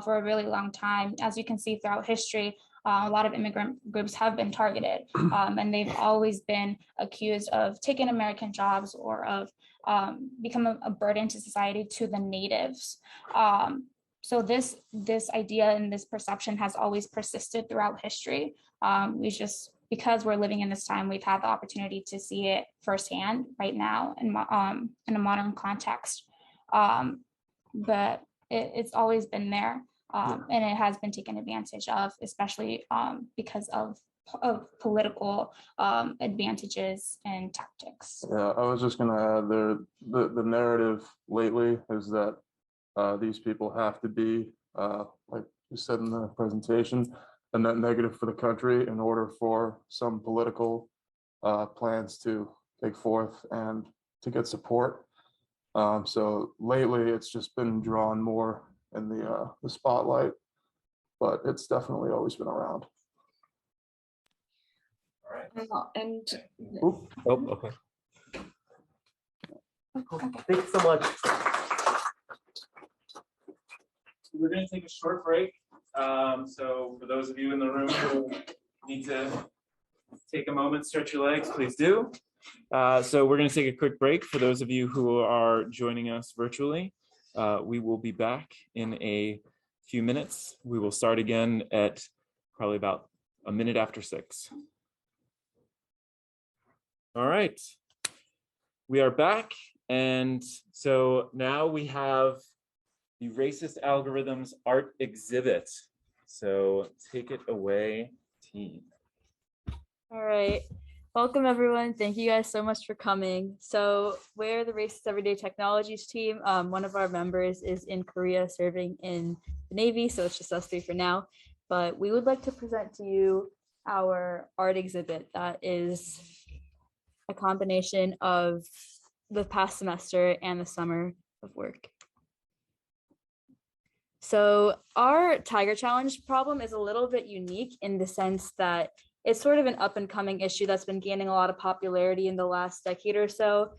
for a really long time. As you can see throughout history, a lot of immigrant groups have been targeted, and they've always been accused of taking American jobs or of becoming a burden to society, to the natives. So this idea and this perception has always persisted throughout history. Because we're living in this time, we've had the opportunity to see it firsthand right now in a modern context. But it's always been there, and it has been taken advantage of, especially because of political advantages and tactics. Yeah, I was just going to add there, the narrative lately is that these people have to be, like you said in the presentation, a net negative for the country in order for some political plans to take forth and to get support. So lately, it's just been drawn more in the spotlight, but it's definitely always been around. All right. And okay. Thank you so much. We're going to take a short break. So for those of you in the room who need to take a moment, stretch your legs, please do. So we're going to take a quick break. For those of you who are joining us virtually, we will be back in a few minutes. We will start again at probably about a minute after 6. All right. We are back. And so now we have the Racist Algorithms art exhibit. So take it away, team. All right. Welcome, everyone. Thank you guys so much for coming. So we're the Racist Everyday Technologies team. One of our members is in Korea serving in the Navy, so it's just us 3 for now. But we would like to present to you our art exhibit that is a combination of the past semester and the summer of work. So our Tiger Challenge problem is a little bit unique in the sense that it's sort of an up and coming issue that's been gaining a lot of popularity in the last decade or so.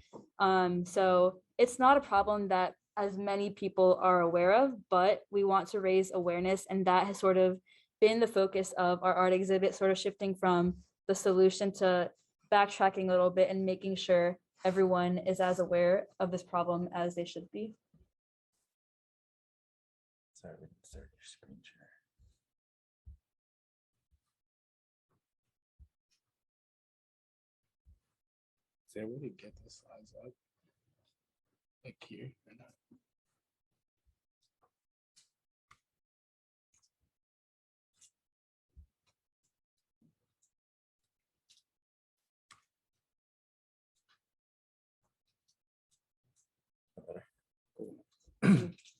So it's not a problem that as many people are aware of, but we want to raise awareness, and that has sort of been the focus of our art exhibit, sort of shifting from the solution to backtracking a little bit and making sure everyone is as aware of this problem as they should be. Sorry, we can start your screen share. Is there a way to get the slides up? Like here?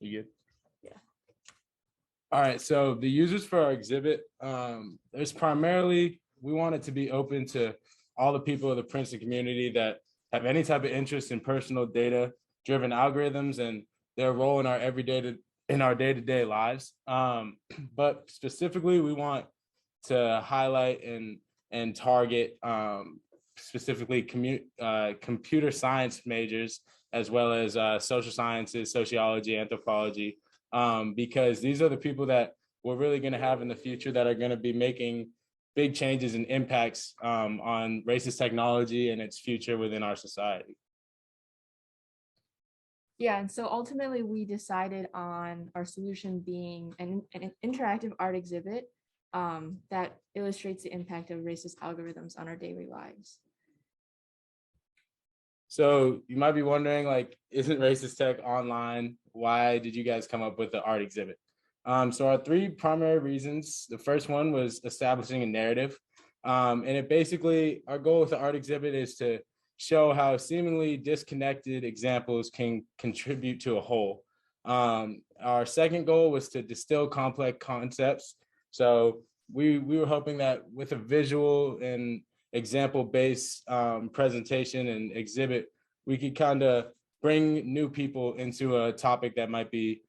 You good? Yeah. All right, so the users for our exhibit, there's primarily, we want it to be open to all the people of the Princeton community that have any type of interest in personal data-driven algorithms and their role in our day-to-day lives. But specifically, we want to highlight and target specifically computer science majors, as well as social sciences, sociology, anthropology, because these are the people that we're really going to have in the future that are going to be making big changes and impacts on racist technology and its future within our society. Yeah, and so ultimately we decided on our solution being an interactive art exhibit that illustrates the impact of racist algorithms on our daily lives. So you might be wondering, like, isn't Racist Tech online? Why did you guys come up with the art exhibit? So our three primary reasons. The first one was establishing a narrative. And it basically, our goal with the art exhibit is to show how seemingly disconnected examples can contribute to a whole. Our second goal was to distill complex concepts. So we were hoping that with a visual and example-based presentation and exhibit, we could kind of bring new people into a topic that might be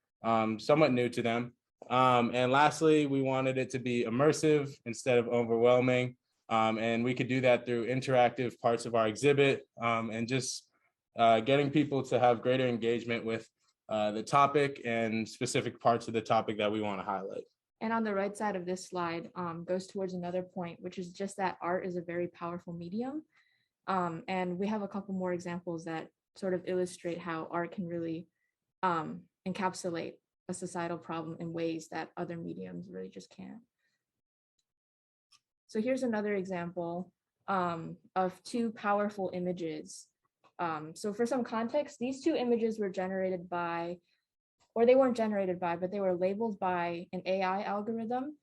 somewhat new to them. And lastly, we wanted it to be immersive instead of overwhelming. And we could do that through interactive parts of our exhibit and just getting people to have greater engagement with the topic and specific parts of the topic that we want to highlight. And on the right side of this slide goes towards another point, which is just that art is a very powerful medium. And we have a couple more examples that sort of illustrate how art can really encapsulate a societal problem in ways that other mediums really just can't. So here's another example of two powerful images. So for some context, these two images were generated by, or they weren't generated by, but they were labeled by an AI algorithm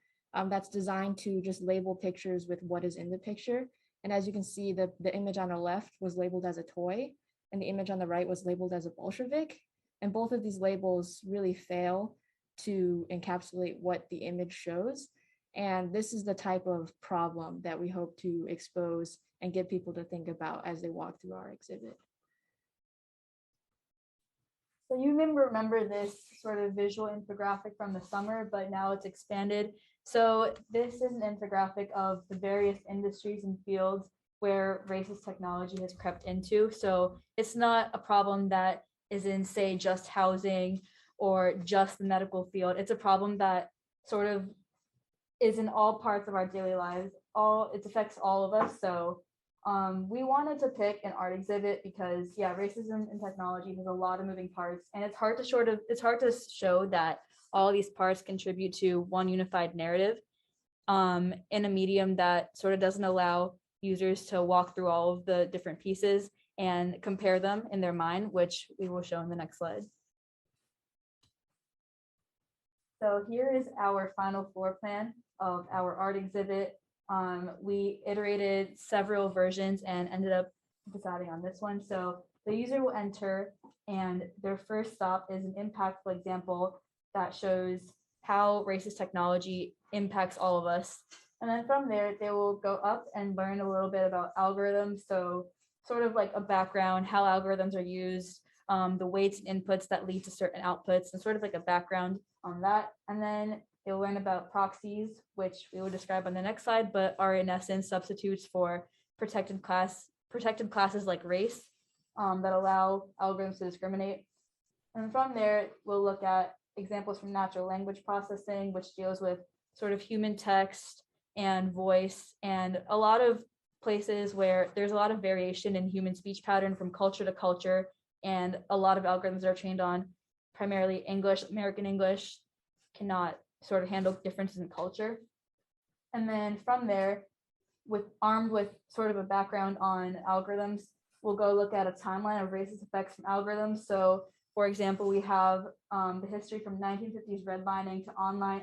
that's designed to just label pictures with what is in the picture. And as you can see, the image on the left was labeled as a toy, and the image on the right was labeled as a Bolshevik. And both of these labels really fail to encapsulate what the image shows. And this is the type of problem that we hope to expose and get people to think about as they walk through our exhibit. So you may remember this sort of visual infographic from the summer, but now it's expanded. So this is an infographic of the various industries and fields where racist technology has crept into. So it's not a problem that is in, say, just housing or just the medical field. It's a problem that sort of is in all parts of our daily lives. It affects all of us. So we wanted to pick an art exhibit because, yeah, racism in technology has a lot of moving parts, and it's hard to show that all these parts contribute to one unified narrative in a medium that sort of doesn't allow users to walk through all of the different pieces and compare them in their mind, which we will show in the next slide. So here is our final floor plan of our art exhibit. We iterated several versions and ended up deciding on this one. So the user will enter, and their first stop is an impactful example that shows how racist technology impacts all of us. And then from there, they will go up and learn a little bit about algorithms. So sort of like a background, how algorithms are used, the weights and inputs that lead to certain outputs, and sort of like a background on that. And then they'll learn about proxies, which we will describe on the next slide, but are in essence substitutes for protected classes like race that allow algorithms to discriminate. And from there, we'll look at examples from natural language processing, which deals with sort of human text and voice, and a lot of places where there's a lot of variation in human speech pattern from culture to culture, and a lot of algorithms are trained on primarily English. American English cannot sort of handle differences in culture. And then from there, armed with sort of a background on algorithms, we'll go look at a timeline of racist effects from algorithms. So for example, we have the history from 1950s redlining to online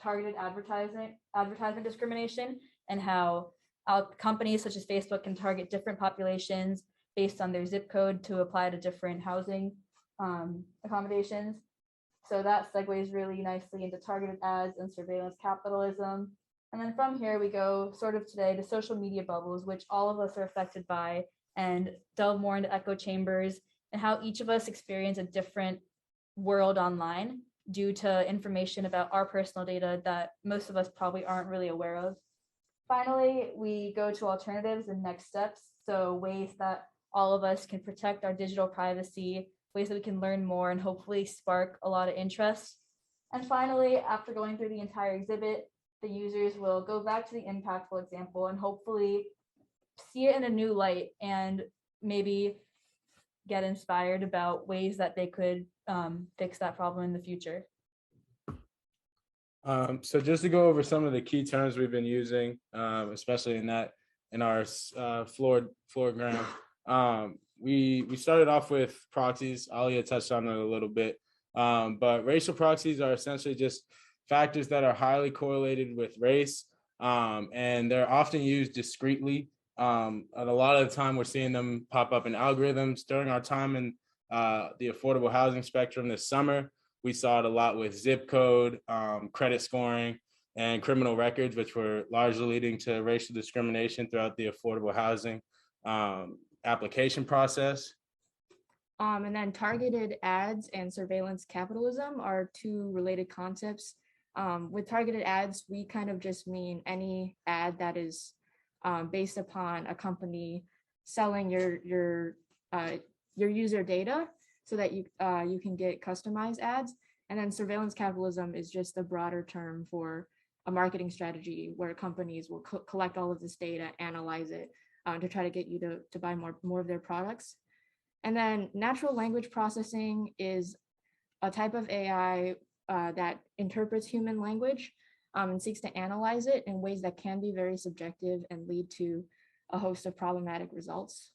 targeted advertisement discrimination, and how companies such as Facebook can target different populations based on their zip code to apply to different housing accommodations. So that segues really nicely into targeted ads and surveillance capitalism. And then from here, we go sort of today to social media bubbles, which all of us are affected by, and delve more into echo chambers and how each of us experience a different world online due to information about our personal data that most of us probably aren't really aware of. Finally, we go to alternatives and next steps. So ways that all of us can protect our digital privacy, ways that we can learn more and hopefully spark a lot of interest. And finally, after going through the entire exhibit, the users will go back to the impactful example and hopefully see it in a new light and maybe get inspired about ways that they could fix that problem in the future. So just to go over some of the key terms we've been using, especially in our floor ground. we started off with proxies. Alia touched on it a little bit, but racial proxies are essentially just factors that are highly correlated with race, and they're often used discretely. And a lot of the time we're seeing them pop up in algorithms. During our time in the affordable housing spectrum this summer, we saw it a lot with zip code, credit scoring, and criminal records, which were largely leading to racial discrimination throughout the affordable housing application process. And then targeted ads and surveillance capitalism are two related concepts. With targeted ads, we kind of just mean any ad that is based upon a company selling your user data so that you can get customized ads. And then surveillance capitalism is just a broader term for a marketing strategy where companies will collect all of this data, analyze it to try to get you to buy more of their products. And then natural language processing is a type of AI that interprets human language and seeks to analyze it in ways that can be very subjective and lead to a host of problematic results.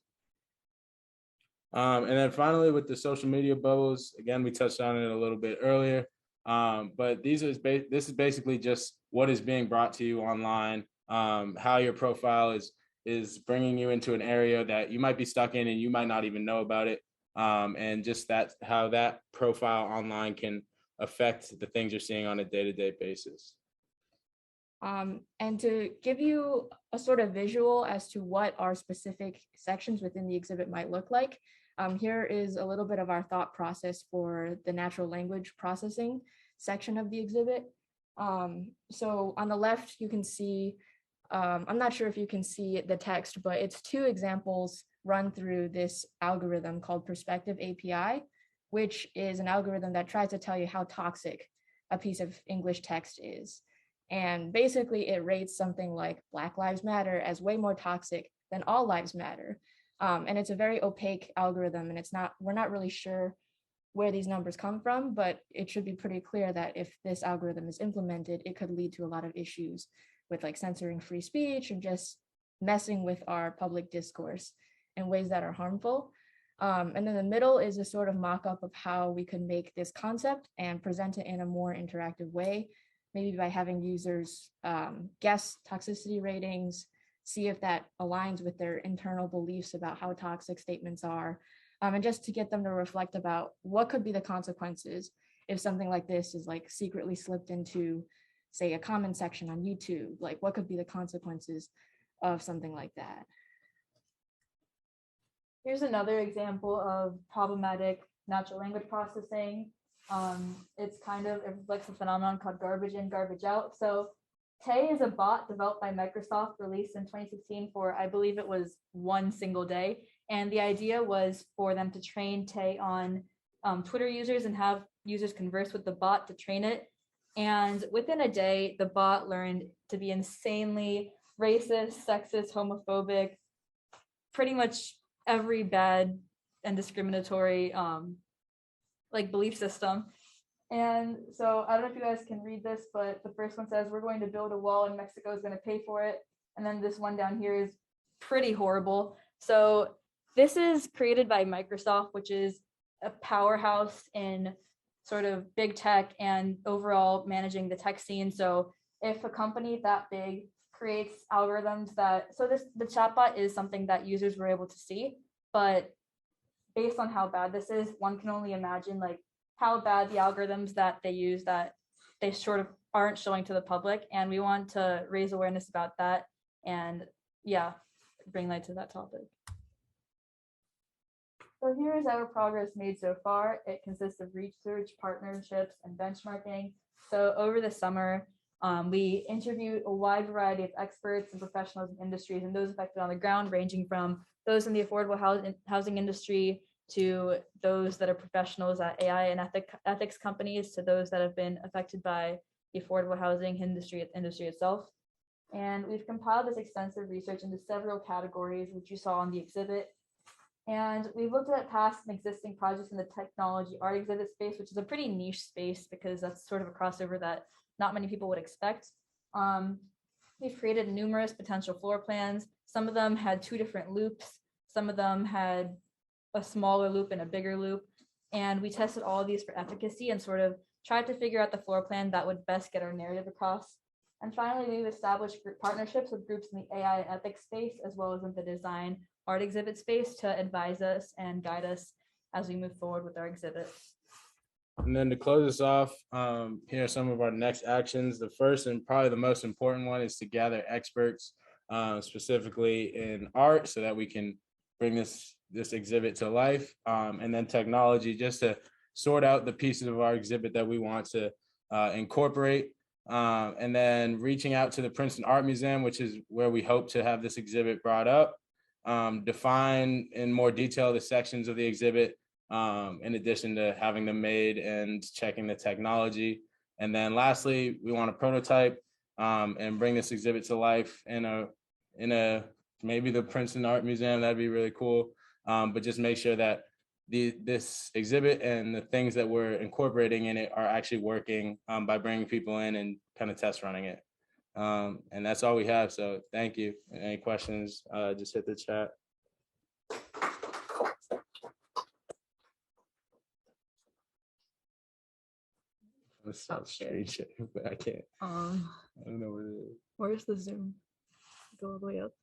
And then finally, with the social media bubbles, again, we touched on it a little bit earlier, but this is basically just what is being brought to you online, how your profile is bringing you into an area that you might be stuck in and you might not even know about it, and just how that profile online can affect the things you're seeing on a day-to-day basis. And to give you a sort of visual as to what our specific sections within the exhibit might look like, here is a little bit of our thought process for the natural language processing section of the exhibit. So on the left, you can see, I'm not sure if you can see the text, but it's two examples run through this algorithm called Perspective API, which is an algorithm that tries to tell you how toxic a piece of English text is. And basically it rates something like Black Lives Matter as way more toxic than All Lives Matter. And it's a very opaque algorithm, and we're not really sure where these numbers come from, but it should be pretty clear that if this algorithm is implemented, it could lead to a lot of issues with like censoring free speech and just messing with our public discourse in ways that are harmful. And then the middle is a sort of mock-up of how we could make this concept and present it in a more interactive way, maybe by having users guess toxicity ratings, see if that aligns with their internal beliefs about how toxic statements are, and just to get them to reflect about what could be the consequences if something like this is like secretly slipped into, say, a comment section on YouTube. Like, what could be the consequences of something like that? Here's another example of problematic natural language processing. It reflects a phenomenon called garbage in, garbage out. So Tay is a bot developed by Microsoft, released in 2016 for, I believe it was one single day. And the idea was for them to train Tay on Twitter users and have users converse with the bot to train it. And within a day, the bot learned to be insanely racist, sexist, homophobic, pretty much every bad and discriminatory belief system. And so I don't know if you guys can read this, but the first one says, we're going to build a wall and Mexico is going to pay for it. And then this one down here is pretty horrible. So this is created by Microsoft, which is a powerhouse in sort of big tech and overall managing the tech scene. So if a company that big creates algorithms the chatbot is something that users were able to see, but based on how bad this is, one can only imagine like how bad the algorithms that they use that they sort of aren't showing to the public. And we want to raise awareness about that and bring light to that topic. So here is our progress made so far. It consists of research, partnerships, and benchmarking. So over the summer, we interviewed a wide variety of experts and professionals in industries and those affected on the ground, ranging from those in the affordable housing industry to those that are professionals at AI and ethics companies, to those that have been affected by the affordable housing industry itself. And we've compiled this extensive research into several categories, which you saw on the exhibit. And we've looked at past and existing projects in the technology art exhibit space, which is a pretty niche space because that's sort of a crossover that not many people would expect. We've created numerous potential floor plans. Some of them had 2 different loops. Some of them had a smaller loop and a bigger loop. And we tested all of these for efficacy and sort of tried to figure out the floor plan that would best get our narrative across. And finally, we've established group partnerships with groups in the AI and ethics space, as well as in the design art exhibit space to advise us and guide us as we move forward with our exhibit. And then to close us off, here are some of our next actions. The first and probably the most important one is to gather experts, specifically in art, so that we can bring this exhibit to life. And then technology, just to sort out the pieces of our exhibit that we want to incorporate. And then reaching out to the Princeton Art Museum, which is where we hope to have this exhibit brought up. Define in more detail the sections of the exhibit, in addition to having them made and checking the technology. And then lastly, we want to prototype and bring this exhibit to life in a maybe the Princeton Art Museum. That'd be really cool. But just make sure that this exhibit and the things that we're incorporating in it are actually working by bringing people in and kind of test running it. And that's all we have. So thank you. Any questions, just hit the chat. That sounds strange, but I can't. I don't know what it is. Where's the Zoom? Go all the way up.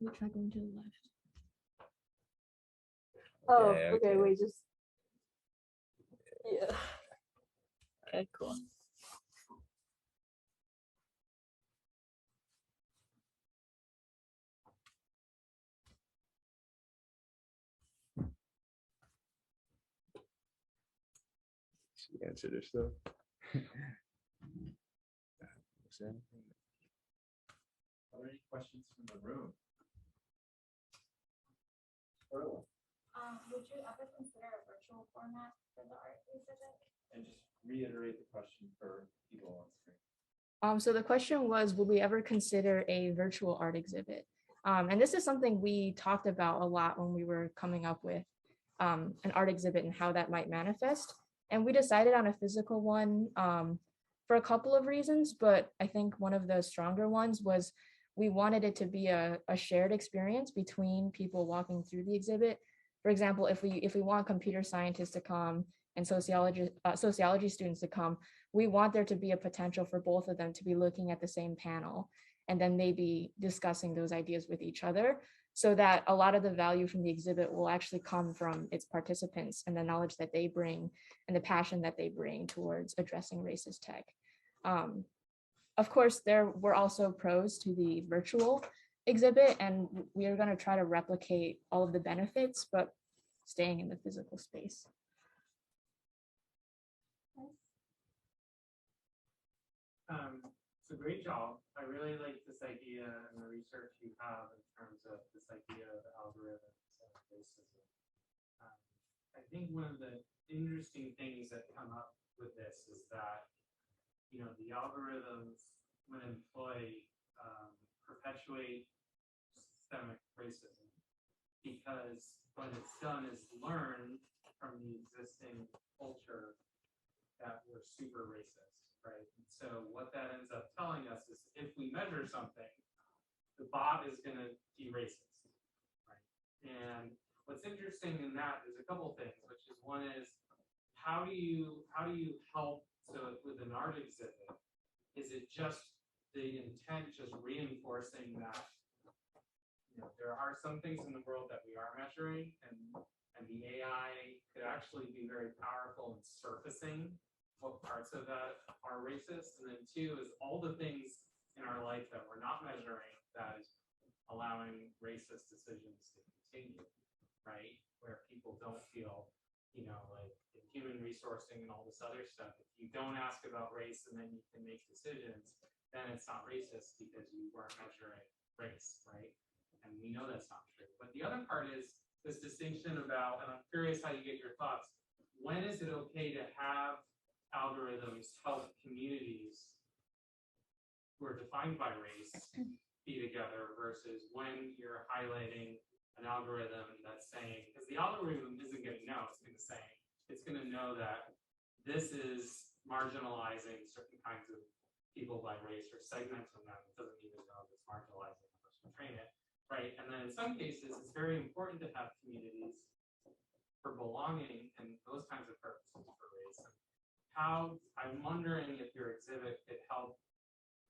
You try going to the left. Oh, Yeah, okay, wait, just. Yeah. Okay, cool. She answered herself. Are there any questions from the room? Would you ever consider a virtual format for the art exhibit? And just reiterate the question for people on screen. So the question was, would we ever consider a virtual art exhibit? And this is something we talked about a lot when we were coming up with an art exhibit and how that might manifest. And we decided on a physical one for a couple of reasons, but I think one of the stronger ones was we wanted it to be a shared experience between people walking through the exhibit. For example, if we want computer scientists to come and sociology students to come, we want there to be a potential for both of them to be looking at the same panel and then maybe discussing those ideas with each other, so that a lot of the value from the exhibit will actually come from its participants and the knowledge that they bring and the passion that they bring towards addressing racist tech. Of course, there were also pros to the virtual exhibit, and we are going to try to replicate all of the benefits, but staying in the physical space. So great job. I really like this idea and the research you have in terms of this idea of algorithms and racism. I think one of the interesting things that come up with this is that, you know, the algorithms, when employed, perpetuate systemic racism, because what it's done is learn from the existing culture that we're super racist, right? And so what that ends up telling us is if we measure something, the bot is going to be racist, right? And what's interesting in that is a couple things, which is one is how do you help? So with an art exhibit, is it just the intent just reinforcing that, you know, there are some things in the world that we are measuring, and the AI could actually be very powerful in surfacing what parts of that are racist. And then two is all the things in our life that we're not measuring that is allowing racist decisions to continue, right? Where people don't feel, you know, like in human resourcing and all this other stuff, if you don't ask about race and then you can make decisions, then it's not racist because you weren't measuring race, right? And we know that's not true. But the other part is this distinction about, and I'm curious how you get your thoughts, when is it okay to have algorithms help communities who are defined by race be together versus when you're highlighting an algorithm that's saying, because the algorithm isn't going to know, it's going to know that this is marginalizing certain kinds of people by race or segmenting them. It doesn't even know if it's marginalizing train it, right? And then in some cases, it's very important to have communities for belonging and those kinds of purposes for race. And how, I'm wondering if your exhibit could help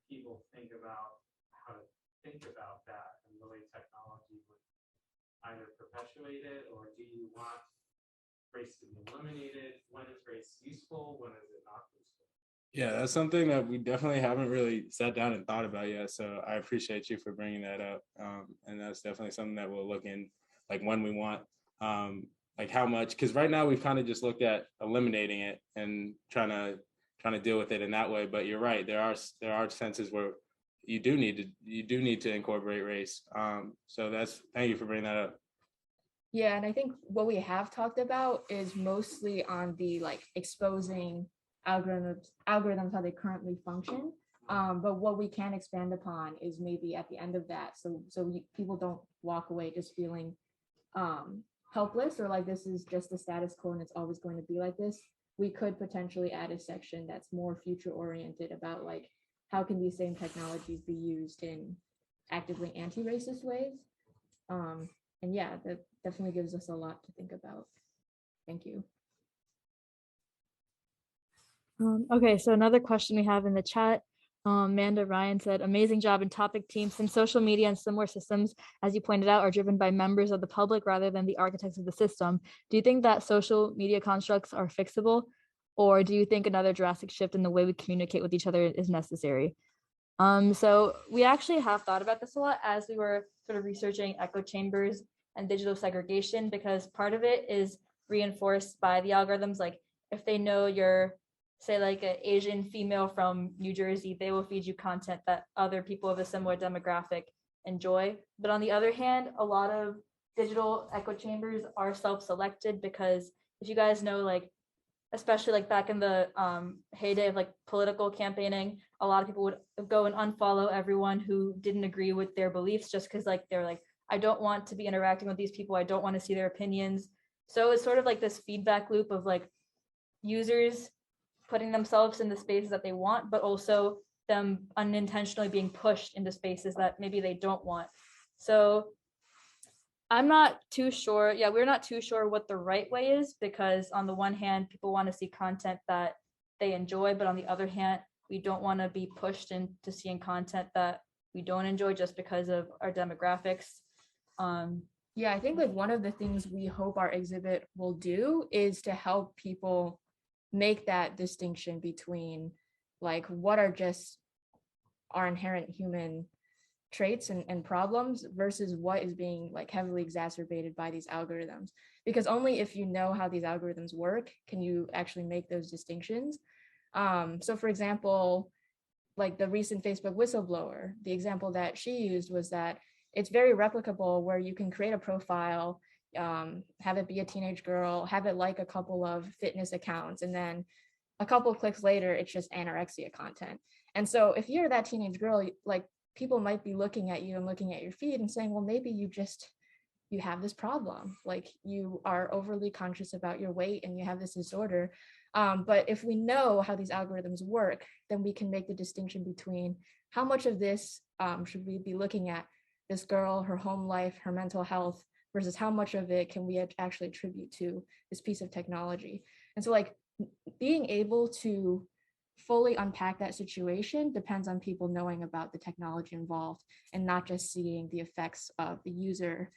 people think about how to think about that and the way technology would either perpetuate it, or do you want race to be eliminated? When is race useful? When is it not useful? Yeah, that's something that we definitely haven't really sat down and thought about yet. So I appreciate you for bringing that up. And that's definitely something that we'll look in, like when we want, like how much, because right now we've kind of just looked at eliminating it and trying to deal with it in that way. But you're right, there are senses where you do need to incorporate race. So thank you for bringing that up. Yeah, and I think what we have talked about is mostly on the like exposing algorithms how they currently function. But what we can expand upon is maybe at the end of that, so people don't walk away just feeling helpless or like this is just the status quo and it's always going to be like this. We could potentially add a section that's more future oriented about like how can these same technologies be used in actively anti-racist ways. And yeah, that definitely gives us a lot to think about. Thank you. Okay, so another question we have in the chat, Amanda Ryan said, amazing job in topic teams. Since social media and similar systems, as you pointed out, are driven by members of the public rather than the architects of the system. Do you think that social media constructs are fixable? Or do you think another drastic shift in the way we communicate with each other is necessary? So we actually have thought about this a lot as we were sort of researching echo chambers and digital segregation, because part of it is reinforced by the algorithms. Like if they know you're, say, like an Asian female from New Jersey, they will feed you content that other people of a similar demographic enjoy. But on the other hand, a lot of digital echo chambers are self-selected, because if you guys know, like, especially like back in the heyday of like political campaigning, a lot of people would go and unfollow everyone who didn't agree with their beliefs just because like they're like, I don't want to be interacting with these people. I don't want to see their opinions. So it's sort of like this feedback loop of like users putting themselves in the spaces that they want, but also them unintentionally being pushed into spaces that maybe they don't want. So I'm not too sure. Yeah, we're not too sure what the right way is, because on the one hand, people want to see content that they enjoy, but on the other hand, we don't want to be pushed into seeing content that we don't enjoy just because of our demographics. Yeah, I think like one of the things we hope our exhibit will do is to help people make that distinction between like what are just our inherent human traits and problems versus what is being like heavily exacerbated by these algorithms. Because only if you know how these algorithms work can you actually make those distinctions. So for example, like the recent Facebook whistleblower, the example that she used was that it's very replicable, where you can create a profile, have it be a teenage girl, have it like a couple of fitness accounts, and then a couple of clicks later, it's just anorexia content. And so if you're that teenage girl, like people might be looking at you and looking at your feed and saying, well, maybe you have this problem, like you are overly conscious about your weight and you have this disorder. But if we know how these algorithms work, then we can make the distinction between how much of this should we be looking at this girl, her home life, her mental health, versus how much of it can we actually attribute to this piece of technology. And so like being able to fully unpack that situation depends on people knowing about the technology involved and not just seeing the effects of the user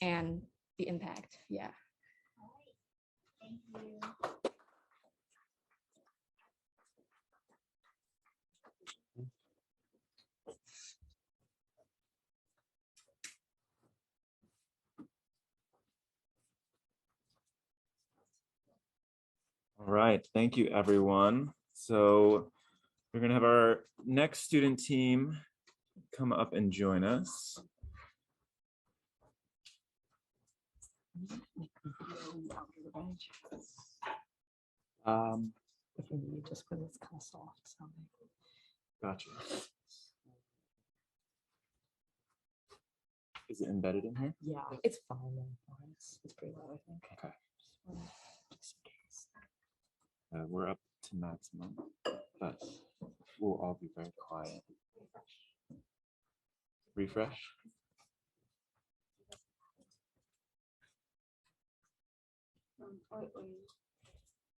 and the impact. Yeah. All right. Thank you. All right, thank you, everyone. So we're gonna have our next student team come up and join us. If you need, just because it's kind of soft sounding. Gotcha. Is it embedded in here? Yeah, it's fine. It's pretty loud, I think. Okay. Just in case. We're up to maximum, but we'll all be very quiet. refresh.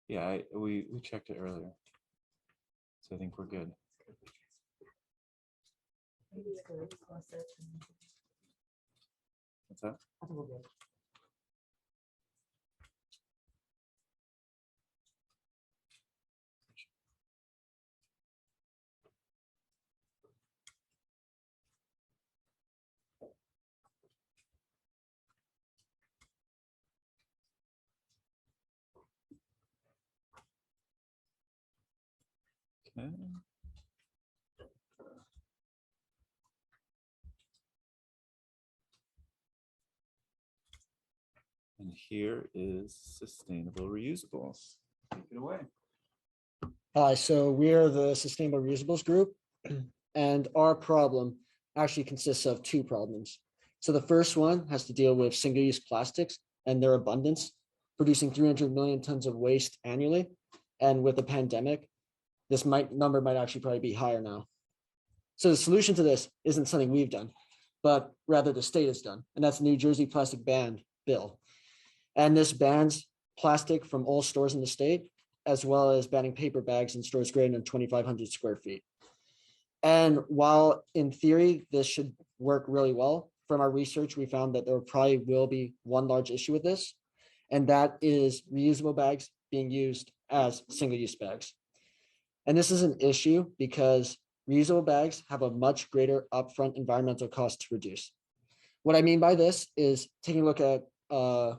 Yeah, we checked it earlier. So I think we're good. What's that? Okay. And here is Sustainable Reusables. Take it away. Hi, so we're the Sustainable Reusables group, and our problem actually consists of two problems. So the first one has to deal with single-use plastics and their abundance, producing 300 million tons of waste annually. And with the pandemic, this number might actually probably be higher now. So the solution to this isn't something we've done, but rather the state has done, and that's the New Jersey Plastic Ban Bill. And this bans plastic from all stores in the state, as well as banning paper bags in stores greater than 2,500 square feet. And while in theory, this should work really well, from our research, we found that there probably will be one large issue with this, and that is reusable bags being used as single-use bags. And this is an issue because reusable bags have a much greater upfront environmental cost to produce. What I mean by this is taking a look at a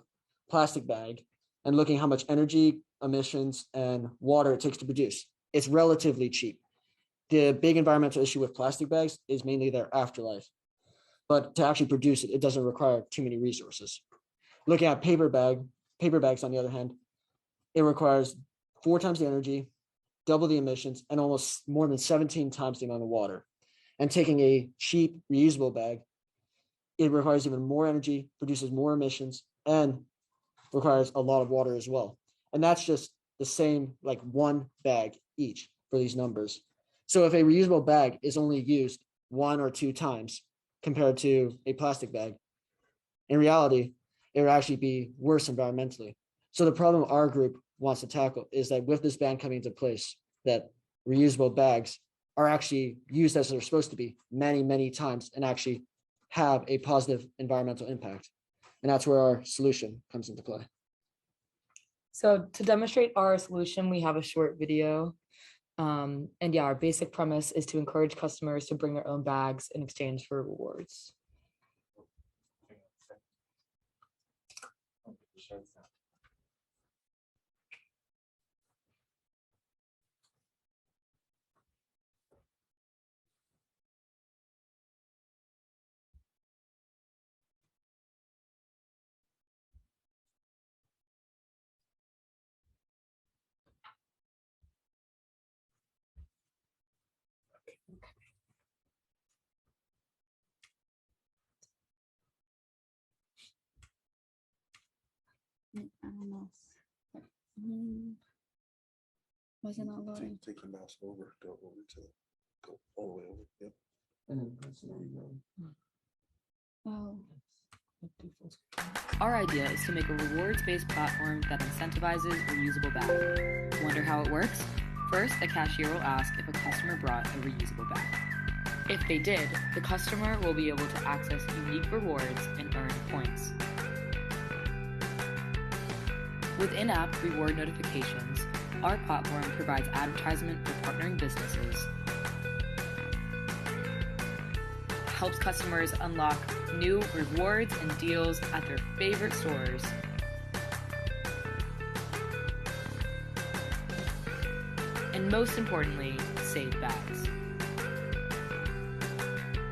plastic bag and looking how much energy, emissions, and water it takes to produce. It's relatively cheap. The big environmental issue with plastic bags is mainly their afterlife. But to actually produce it, it doesn't require too many resources. Looking at paper bags, on the other hand, it requires 4 times the energy, double the emissions, and almost more than 17 times the amount of water. And taking a cheap reusable bag, it requires even more energy, produces more emissions, and requires a lot of water as well. And that's just the same, like one bag each for these numbers. So if a reusable bag is only used 1 or 2 times compared to a plastic bag, in reality, it would actually be worse environmentally. So the problem our group wants to tackle is that with this ban coming into place, that reusable bags are actually used as they're supposed to be many, many times and actually have a positive environmental impact. And that's where our solution comes into play. So to demonstrate our solution, we have a short video. And yeah, our basic premise is to encourage customers to bring their own bags in exchange for rewards. I don't know. Was it not loading? Take your mouse over, go all the way over. Yep. And then press there you go. Oh. Our idea is to make a rewards-based platform that incentivizes reusable bags. Wonder how it works? First, a cashier will ask if a customer brought a reusable bag. If they did, the customer will be able to access unique rewards and earn points. With in-app reward notifications, our platform provides advertisement for partnering businesses, helps customers unlock new rewards and deals at their favorite stores, and most importantly, save bags.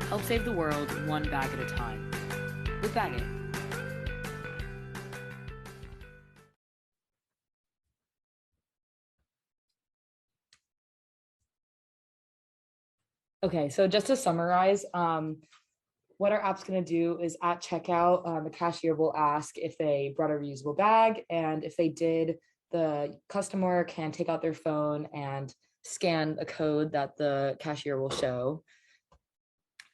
Help save the world one bag at a time with Bagit. Okay, so just to summarize, what our app's going to do is at checkout, the cashier will ask if they brought a reusable bag, and if they did, the customer can take out their phone and scan a code that the cashier will show.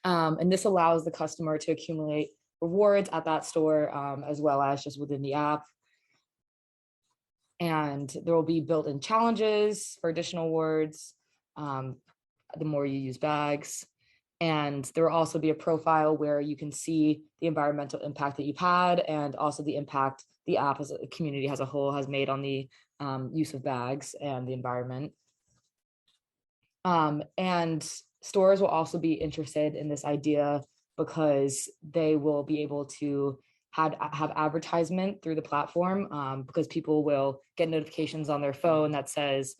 And this allows the customer to accumulate rewards at that store, as well as just within the app. And there will be built-in challenges for additional awards the more you use bags. And there will also be a profile where you can see the environmental impact that you've had, and also the impact the app as a community as a whole has made on the use of bags and the environment. And stores will also be interested in this idea because they will be able to have advertisement through the platform, because people will get notifications on their phone that says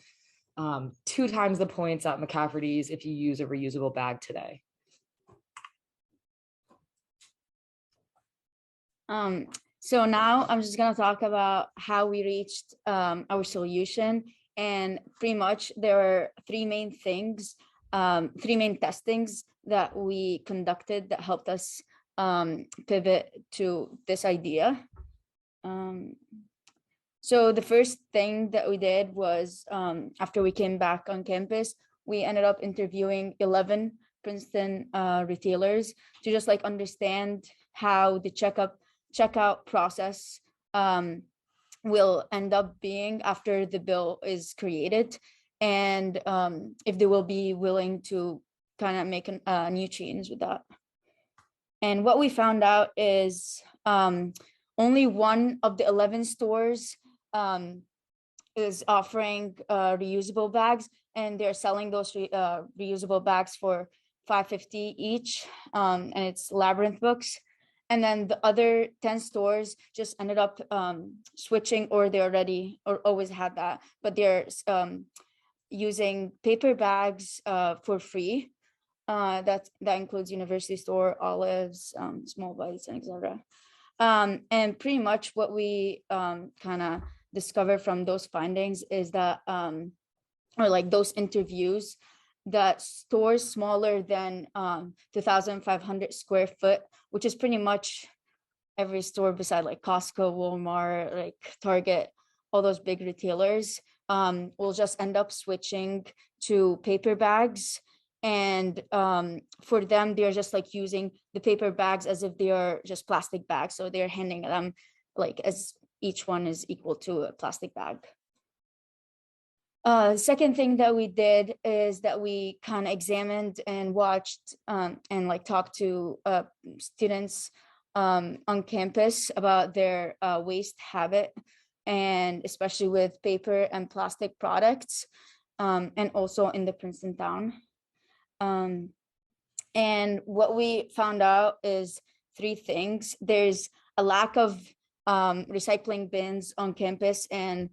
2 times the points at McCafferty's if you use a reusable bag today. So now I'm just gonna talk about how we reached our solution. And pretty much there are 3 main things, 3 main testings that we conducted that helped us pivot to this idea. So the first thing that we did was, after we came back on campus, we ended up interviewing 11 Princeton retailers to just like understand how the checkout process will end up being after the bill is created, and if they will be willing to kind of make new change with that. And what we found out is only 1 of the 11 stores is offering reusable bags, and they're selling those reusable bags for $5.50 each, and it's Labyrinth Books. And then the other 10 stores just ended up switching, or they already or always had that, but they're using paper bags for free. That includes University Store, Olives, Small Bites, and etc. And pretty much what we kind of discovered from those findings is that, or like those interviews, that stores smaller than 2,500 square foot, which is pretty much every store beside like Costco, Walmart, like Target, all those big retailers, will just end up switching to paper bags. And for them, they're just like using the paper bags as if they are just plastic bags. So they're handing them like as each one is equal to a plastic bag. Second thing that we did is that we kind of examined and watched and like talked to students on campus about their waste habit, and especially with paper and plastic products, and also in the Princeton town. And what we found out is 3 things. There's a lack of recycling bins on campus and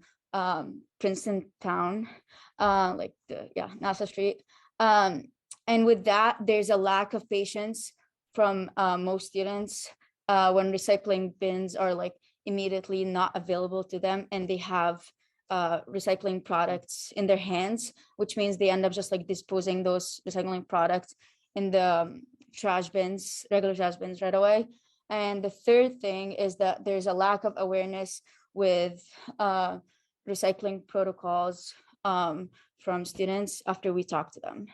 Princeton town, like NASA Street. And with that, there's a lack of patience from most students when recycling bins are like immediately not available to them, and they have recycling products in their hands, which means they end up just like disposing those recycling products in the trash bins, regular trash bins right away. And the third thing is that there's a lack of awareness with recycling protocols from students after we talk to them.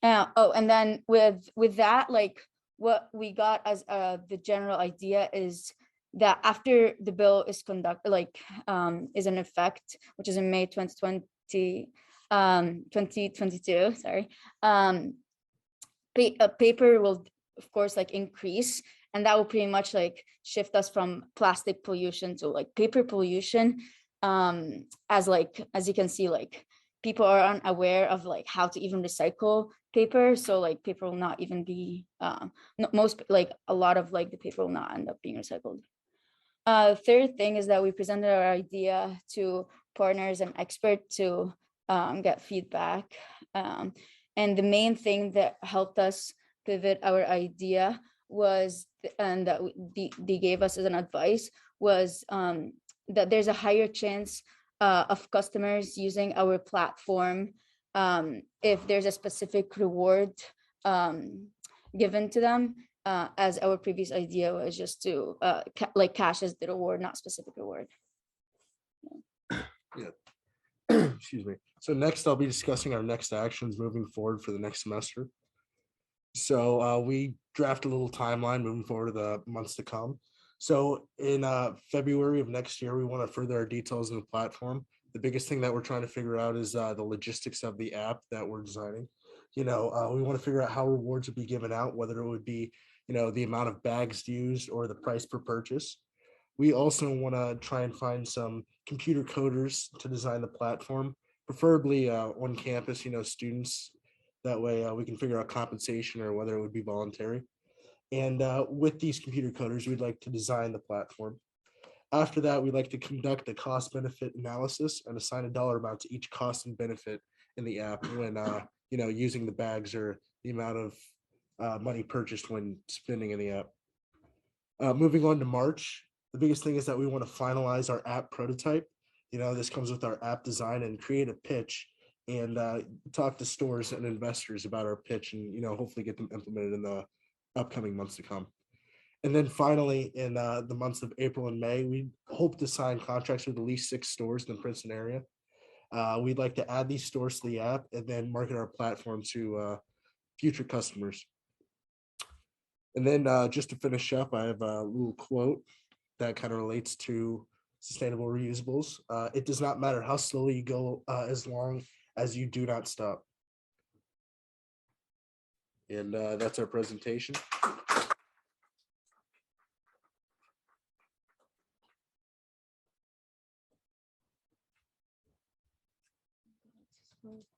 And then with that, like what we got as the general idea is that after the bill is conducted, like is in effect, which is in May 2022, sorry, paper will of course like increase, and that will pretty much like shift us from plastic pollution to like paper pollution, as you can see, like people are unaware of like how to even recycle paper, so like paper will not even be a lot of like the paper will not end up being recycled. Third thing is that we presented our idea to partners and experts to get feedback, and the main thing that helped us pivot our idea was, and that they gave us as an advice, was that there's a higher chance of customers using our platform if there's a specific reward given to them, as our previous idea was just to like cash as the reward, not specific reward. Yeah. Excuse me. So next I'll be discussing our next actions moving forward for the next semester. So we draft a little timeline moving forward to the months to come. So in February of next year, we want to further our details in the platform. The biggest thing that we're trying to figure out is the logistics of the app that we're designing. We want to figure out how rewards would be given out, whether it would be, the amount of bags used or the price per purchase. We also want to try and find some computer coders to design the platform, preferably on campus, students. That way we can figure out compensation or whether it would be voluntary. And with these computer coders, we'd like to design the platform. After that, we'd like to conduct a cost benefit analysis and assign a dollar amount to each cost and benefit in the app when, using the bags or the amount of money purchased when spending in the app. Moving on to March, the biggest thing is that we want to finalize our app prototype. This comes with our app design and create a pitch and talk to stores and investors about our pitch and, hopefully get them implemented in the upcoming months to come. And then finally, in the months of April and May, we hope to sign contracts with at least 6 stores in the Princeton area. We'd like to add these stores to the app and then market our platform to future customers. And then just to finish up, I have a little quote that kind of relates to sustainable reusables. It does not matter how slowly you go as long as you do not stop. And that's our presentation.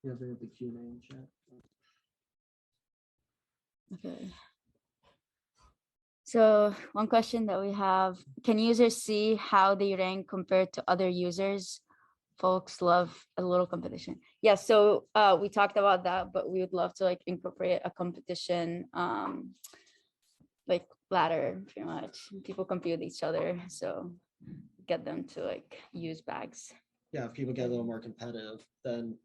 Yeah, bring up the Q&A in chat. Okay. So one question that we have, can users see how they rank compared to other users? Folks love a little competition. Yeah, so we talked about that, but we would love to incorporate a competition ladder, pretty much. People compete with each other, so get them to use bags. Yeah, if people get a little more competitive, then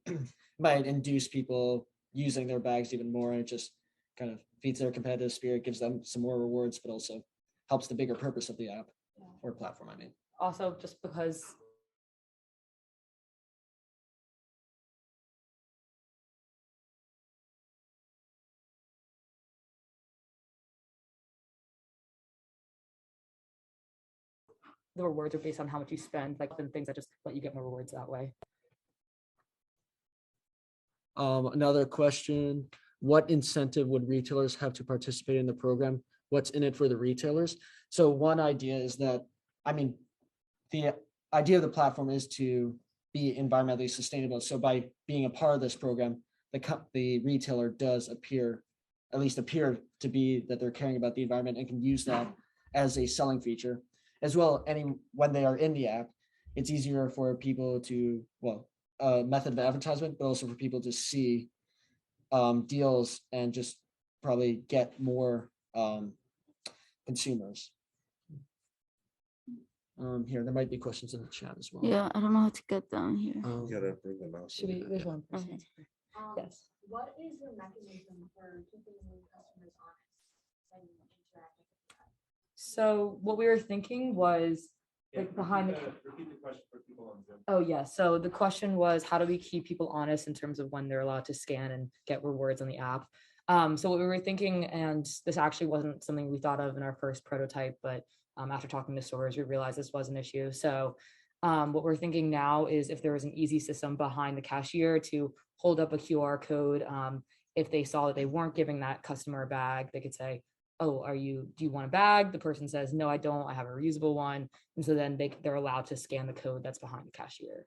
might induce people using their bags even more, and it just kind of feeds their competitive spirit, gives them some more rewards, but also helps the bigger purpose of the app or platform, I mean. Also, just because the rewards are based on how much you spend, and things that just let you get more rewards that way. Another question, what incentive would retailers have to participate in the program? What's in it for the retailers? So one idea is that, the idea of the platform is to be environmentally sustainable. So by being a part of this program, the retailer does appear to be that they're caring about the environment and can use that as a selling feature. As well, when they are in the app, it's easier for people to, a method of advertisement, but also for people to see deals and just probably get more consumers. Here, there might be questions in the chat as well. Yeah, I don't know how to get down here. You gotta bring them out. Should we? There's one person. Okay. Yes. What is the mechanism for keeping customers honest when interacting with that? So what we were thinking was behind the repeat the question for people on Zoom. Oh yeah, so the question was, how do we keep people honest in terms of when they're allowed to scan and get rewards on the app? So what we were thinking, and this actually wasn't something we thought of in our first prototype, but after talking to stores, we realized this was an issue. So what we're thinking now is if there was an easy system behind the cashier to hold up a QR code, if they saw that they weren't giving that customer a bag, they could say, oh, do you want a bag? The person says, no, I don't, I have a reusable one. And so then they're allowed to scan the code that's behind the cashier.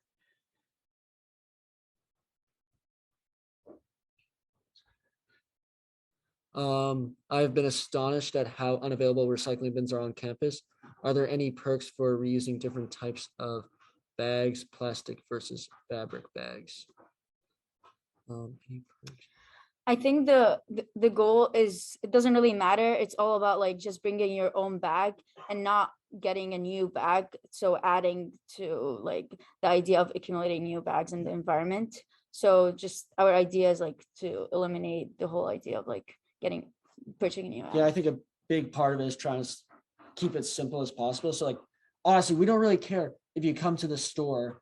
I've been astonished at how unavailable recycling bins are on campus. Are there any perks for reusing different types of bags, plastic versus fabric bags? I think the goal is, it doesn't really matter. It's all about just bringing your own bag and not getting a new bag. So adding to the idea of accumulating new bags in the environment. So just our idea is to eliminate the whole idea of purchasing a new bag. Yeah, I think a big part of it is trying to keep it simple as possible. So honestly, we don't really care if you come to the store.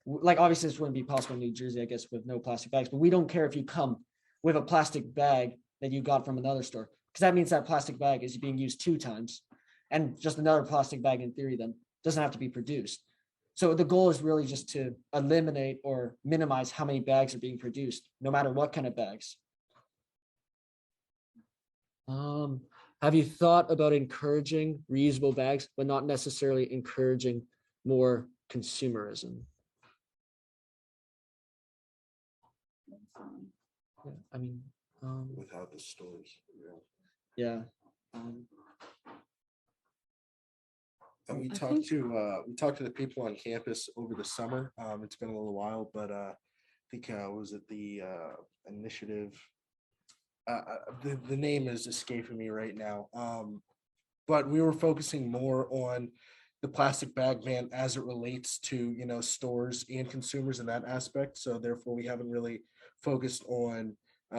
Obviously this wouldn't be possible in New Jersey, I guess, with no plastic bags, but we don't care if you come with a plastic bag that you got from another store, because that means that plastic bag is being used 2 times, and just another plastic bag in theory then doesn't have to be produced. So the goal is really just to eliminate or minimize how many bags are being produced, no matter what kind of bags. Have you thought about encouraging reusable bags, but not necessarily encouraging more consumerism? Yeah, I mean, without the stores. yeah. And we I talked to the people on campus over the summer. It's been a little while, but I think was it the initiative? The name is escaping me right now. But we were focusing more on the plastic bag ban as it relates to stores and consumers in that aspect. So therefore, we haven't really focused on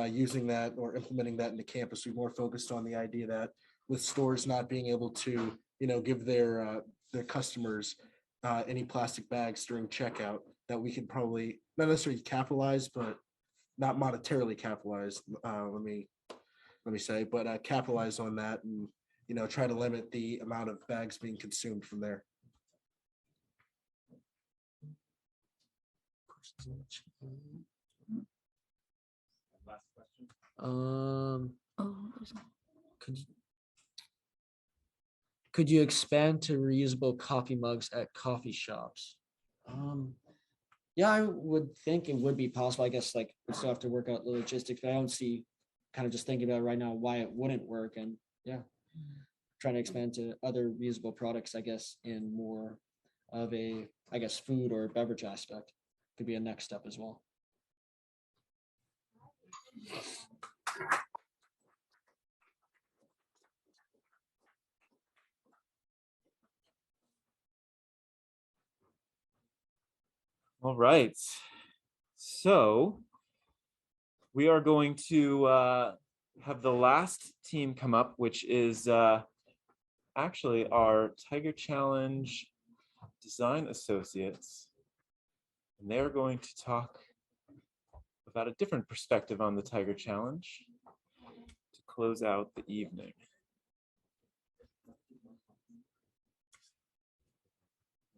using that or implementing that into campus. We're more focused on the idea that with stores not being able to give their customers any plastic bags during checkout, that we could probably not necessarily capitalize, but not monetarily capitalize. Let me say, but capitalize on that and try to limit the amount of bags being consumed from there. Last question. Could you expand to reusable coffee mugs at coffee shops? Yeah, I would think it would be possible. I guess like we still have to work out the logistics, but I don't see, kind of just thinking about it right now, why it wouldn't work. And yeah, trying to expand to other reusable products, I guess, in more of a, I guess, food or beverage aspect could be a next step as well. All right. So we are going to have the last team come up, which is actually our Tiger Challenge Design Associates. And they're going to talk about a different perspective on the Tiger Challenge to close out the evening.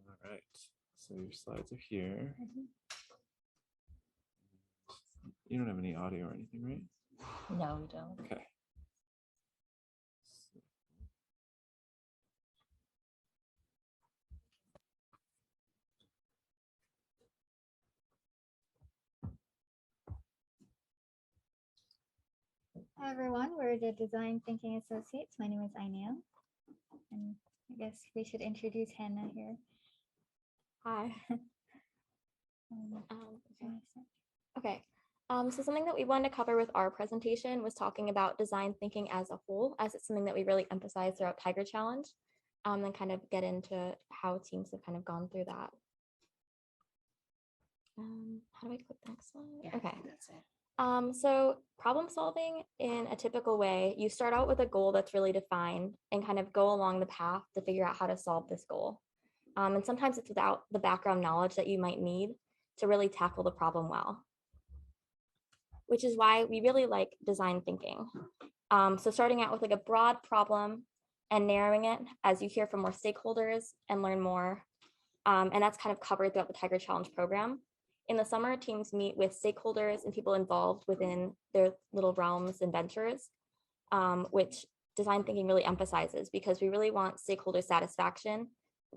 All right. So your slides are here. You don't have any audio or anything, right? No, we don't. Okay. Hi everyone, we're the Design Thinking Associates. My name is Ainea, and I guess we should introduce Hannah here. Hi. Okay. So something that we wanted to cover with our presentation was talking about design thinking as a whole, as it's something that we really emphasize throughout Tiger Challenge, and kind of get into how teams have kind of gone through that. How do I click the next slide? Yeah, okay. That's it. So problem solving in a typical way, you start out with a goal that's really defined and kind of go along the path to figure out how to solve this goal. And sometimes it's without the background knowledge that you might need to really tackle the problem well, which is why we really like design thinking. So starting out with like a broad problem and narrowing it as you hear from more stakeholders and learn more. And that's kind of covered throughout the Tiger Challenge program. In the summer, teams meet with stakeholders and people involved within their little realms and ventures, which design thinking really emphasizes, because we really want stakeholder satisfaction,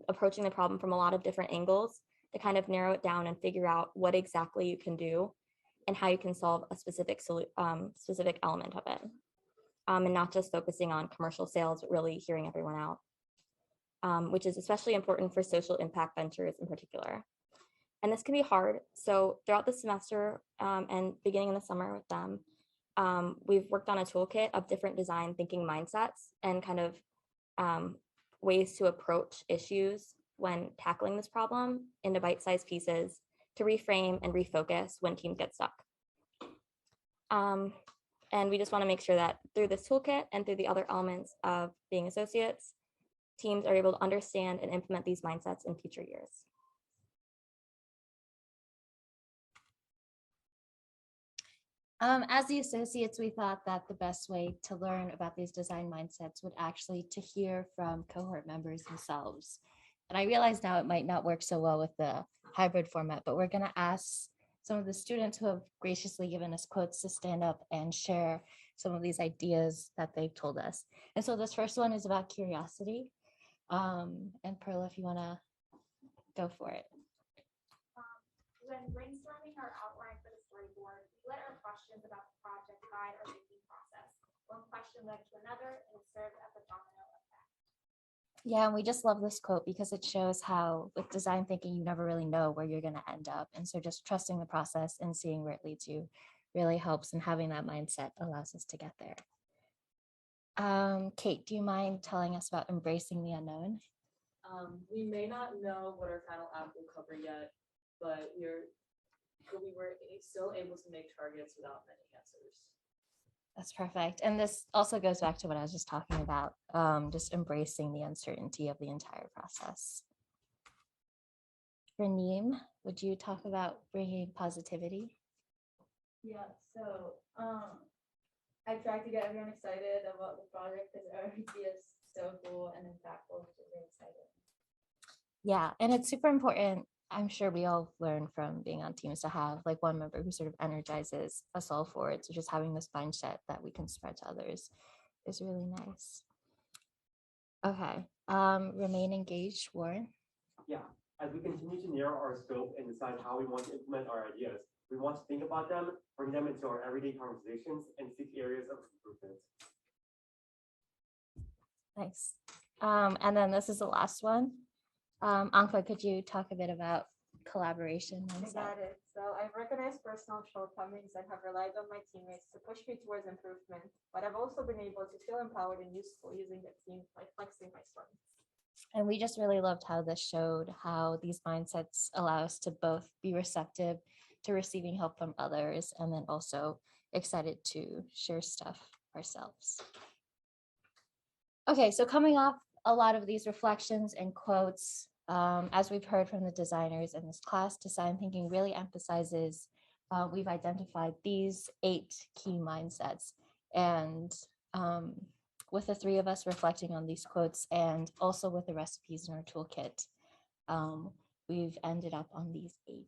approaching the problem from a lot of different angles to kind of narrow it down and figure out what exactly you can do and how you can solve a specific element of it. And not just focusing on commercial sales, but really hearing everyone out, which is especially important for social impact ventures in particular. And this can be hard. So throughout the semester and beginning in the summer with them, we've worked on a toolkit of different design thinking mindsets and kind of ways to approach issues when tackling this problem into bite-sized pieces to reframe and refocus when teams get stuck. And we just want to make sure that through this toolkit and through the other elements of being associates, teams are able to understand and implement these mindsets in future years. As the associates, we thought that the best way to learn about these design mindsets would actually to hear from cohort members themselves. And I realize now it might not work so well with the hybrid format, but we're going to ask some of the students who have graciously given us quotes to stand up and share some of these ideas that they've told us. And so this first one is about curiosity. And Perla, if you want to go for it. When brainstorming our outline for the storyboard, we let our questions about the project guide our thinking process. One question led to another, and it served as a domino effect. Yeah, and we just love this quote because it shows how with design thinking, you never really know where you're going to end up. And so just trusting the process and seeing where it leads you really helps, and having that mindset allows us to get there. Kate, do you mind telling us about embracing the unknown? We may not know what our final app will cover yet, but we were still able to make targets without many answers. That's perfect. And this also goes back to what I was just talking about, just embracing the uncertainty of the entire process. Raneem, would you talk about bringing positivity? Yeah, so I tried to get everyone excited about the project because our idea is so cool and impactful, which is really exciting. Yeah, and it's super important. I'm sure we all learn from being on teams to have like one member who sort of energizes us all forward. So just having this mindset that we can spread to others is really nice. Okay, remain engaged, Warren. Yeah, as we continue to narrow our scope and decide how we want to implement our ideas, we want to think about them, bring them into our everyday conversations, and seek areas of improvement. Nice. And then this is the last one. Anka, could you talk a bit about collaboration mindset? I got it. So I've recognized personal shortcomings and have relied on my teammates to push me towards improvement, but I've also been able to feel empowered and useful using the team by flexing my strengths. And we just really loved how this showed how these mindsets allow us to both be receptive to receiving help from others and then also excited to share stuff ourselves. Okay, so coming off a lot of these reflections and quotes, as we've heard from the designers in this class, design thinking really emphasizes, we've identified these 8 key mindsets. And with the 3 of us reflecting on these quotes and also with the recipes in our toolkit, we've ended up on these 8.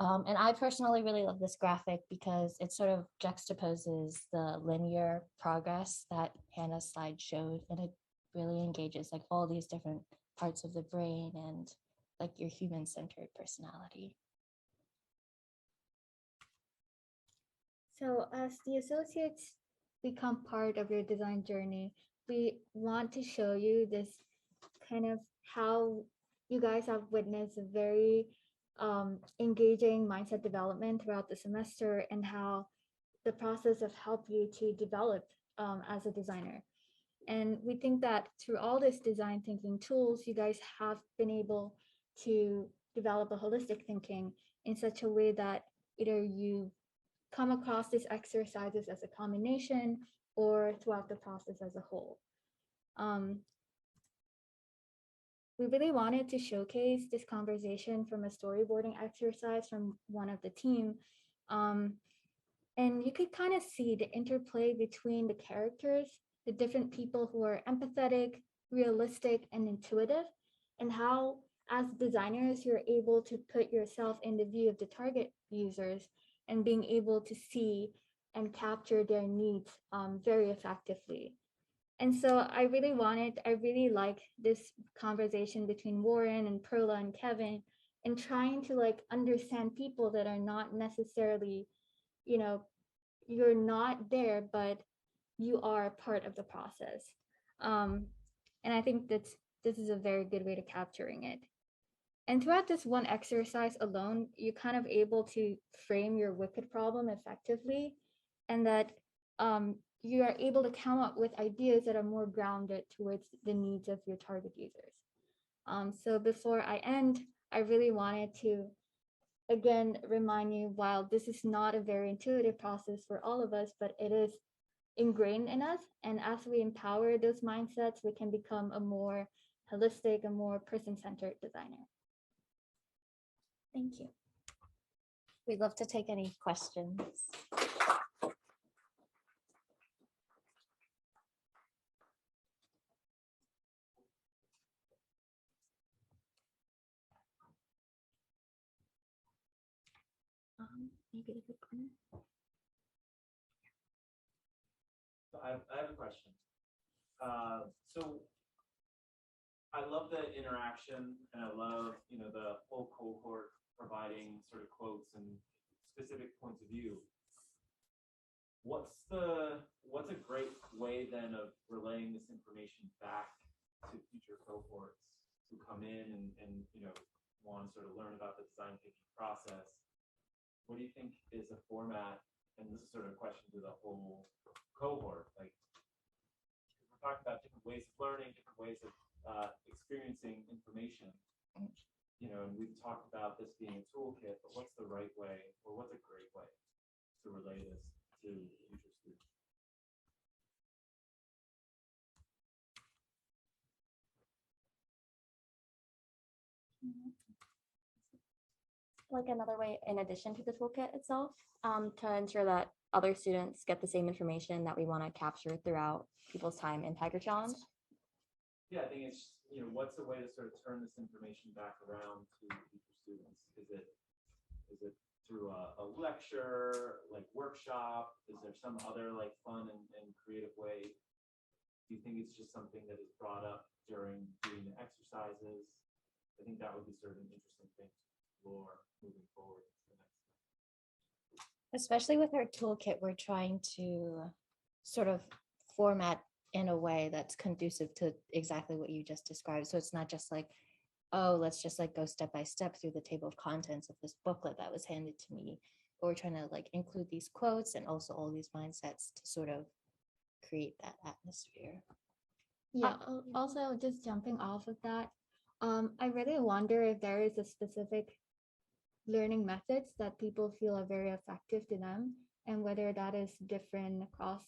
And I personally really love this graphic because it sort of juxtaposes the linear progress that Hannah's slide showed, and it really engages like all these different parts of the brain and like your human-centered personality. So as the associates become part of your design journey, we want to show you this kind of how you guys have witnessed a very engaging mindset development throughout the semester and how the process have helped you to develop as a designer. And we think that through all this design thinking tools, you guys have been able to develop a holistic thinking in such a way that either you come across these exercises as a combination or throughout the process as a whole. We really wanted to showcase this conversation from a storyboarding exercise from one of the team. And you could kind of see the interplay between the characters, the different people who are empathetic, realistic, and intuitive, and how as designers, you're able to put yourself in the view of the target users and being able to see and capture their needs very effectively. And so I really like this conversation between Warren and Perla and Kevin and trying to like understand people that are not necessarily, you know, you're not there, but you are part of the process. And I think this is a very good way to capturing it. And throughout this one exercise alone, you're kind of able to frame your wicked problem effectively, and that you are able to come up with ideas that are more grounded towards the needs of your target users. So before I end, I really wanted to, again, remind you, while this is not a very intuitive process for all of us, but it is ingrained in us. And as we empower those mindsets, we can become a more holistic, a more person-centered designer. Thank you. We'd love to take any questions. Maybe the corner. So I have a question. So I love the interaction, and I love, you know, the whole cohort providing sort of quotes and specific points of view. What's a great way then of relaying this information back to future cohorts who come in and you know, want to sort of learn about the design thinking process? What do you think is a format? And this is sort of a question to the whole cohort. Like, we're talking about different ways of learning, different ways of experiencing information. You know, and we've talked about this being a toolkit, but what's the right way, or what's a great way to relay this to future students? Like another way in addition to the toolkit itself, to ensure that other students get the same information that we want to capture throughout people's time in Tiger Challenge. Yeah, I think it's, you know, what's the way to sort of turn this information back around to future students? Is it through a lecture, like workshop? Is there some other like fun and creative way? Do you think it's just something that is brought up during doing the exercises? I think that would be sort of an interesting thing to explore moving forward to the next step. Especially with our toolkit, we're trying to sort of format in a way that's conducive to exactly what you just described. So it's not just like, oh, let's just like go step by step through the table of contents of this booklet that was handed to me. But we're trying to like include these quotes and also all these mindsets to sort of create that atmosphere. Yeah, also just jumping off of that, I really wonder if there is a specific learning methods that people feel are very effective to them, and whether that is different across,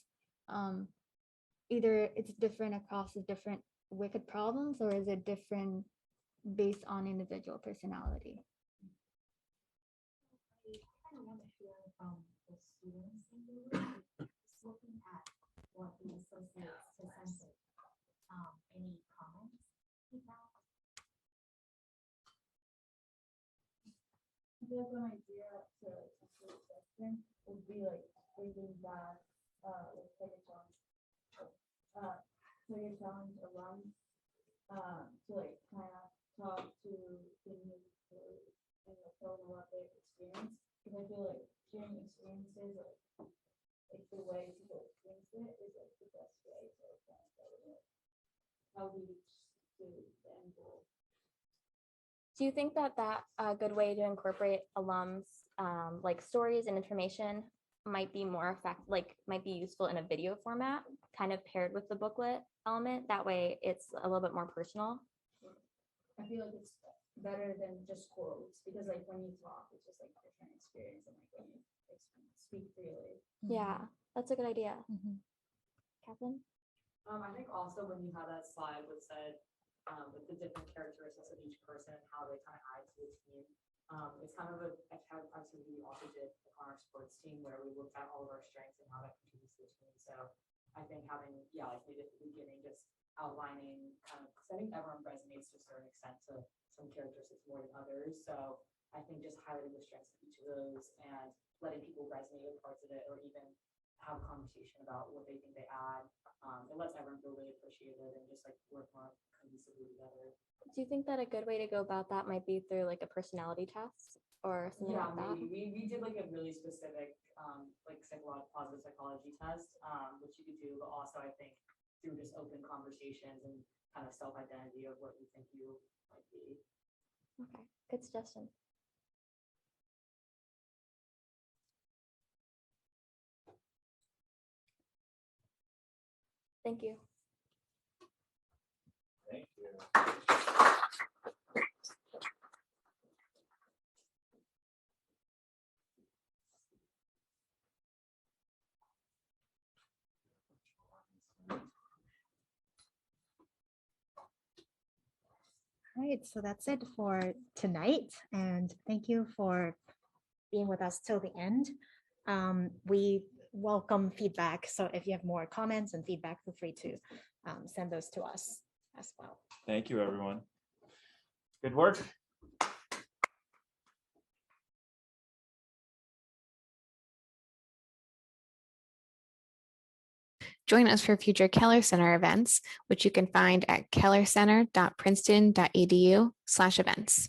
either it's different across the different wicked problems, or is it different based on individual personality? I kind of want to hear from the students in the room, just looking at what the associates presented. Any comments, feedback? I feel like one idea to answer the question would be like bringing back like Tiger Challenge alums to like kind of talk to the new players and like tell them about their experience, because I feel like sharing experiences like the way people experience it is like the best way to kind of go with how we reach to the end goal. Do you think that a good way to incorporate alums, like stories and information, might be might be useful in a video format, kind of paired with the booklet element? That way, it's a little bit more personal. I feel like it's better than just quotes, because like when you talk, it's just like a different experience, and like when you speak freely. Yeah, that's a good idea. Catherine? I think also when you have that slide that said with the different characteristics of each person, how they kind of add to the team. It's kind of a type of activity we also did on our sports team, where we looked at all of our strengths and how that contributes to the team. So I think having, like maybe at the beginning, just outlining kind of, because I think everyone resonates to a certain extent to some characteristics more than others. So I think just highlighting the strengths of each of those and letting people resonate with parts of it, or even have a conversation about what they think they add. It lets everyone feel really appreciated and just like work more cohesively together. Do you think that a good way to go about that might be through like a personality test or something like that? Maybe we did like a really specific like positive psychology test, which you could do, but also I think through just open conversations and kind of self-identity of what you think you might be. Okay, good suggestion. Thank you. Thank you. All right, so that's it for tonight. And thank you for being with us till the end. We welcome feedback. So if you have more comments and feedback, feel free to send those to us as well. Thank you, everyone. Good work. Join us for future Keller Center events, which you can find at kellercenter.princeton.edu/events.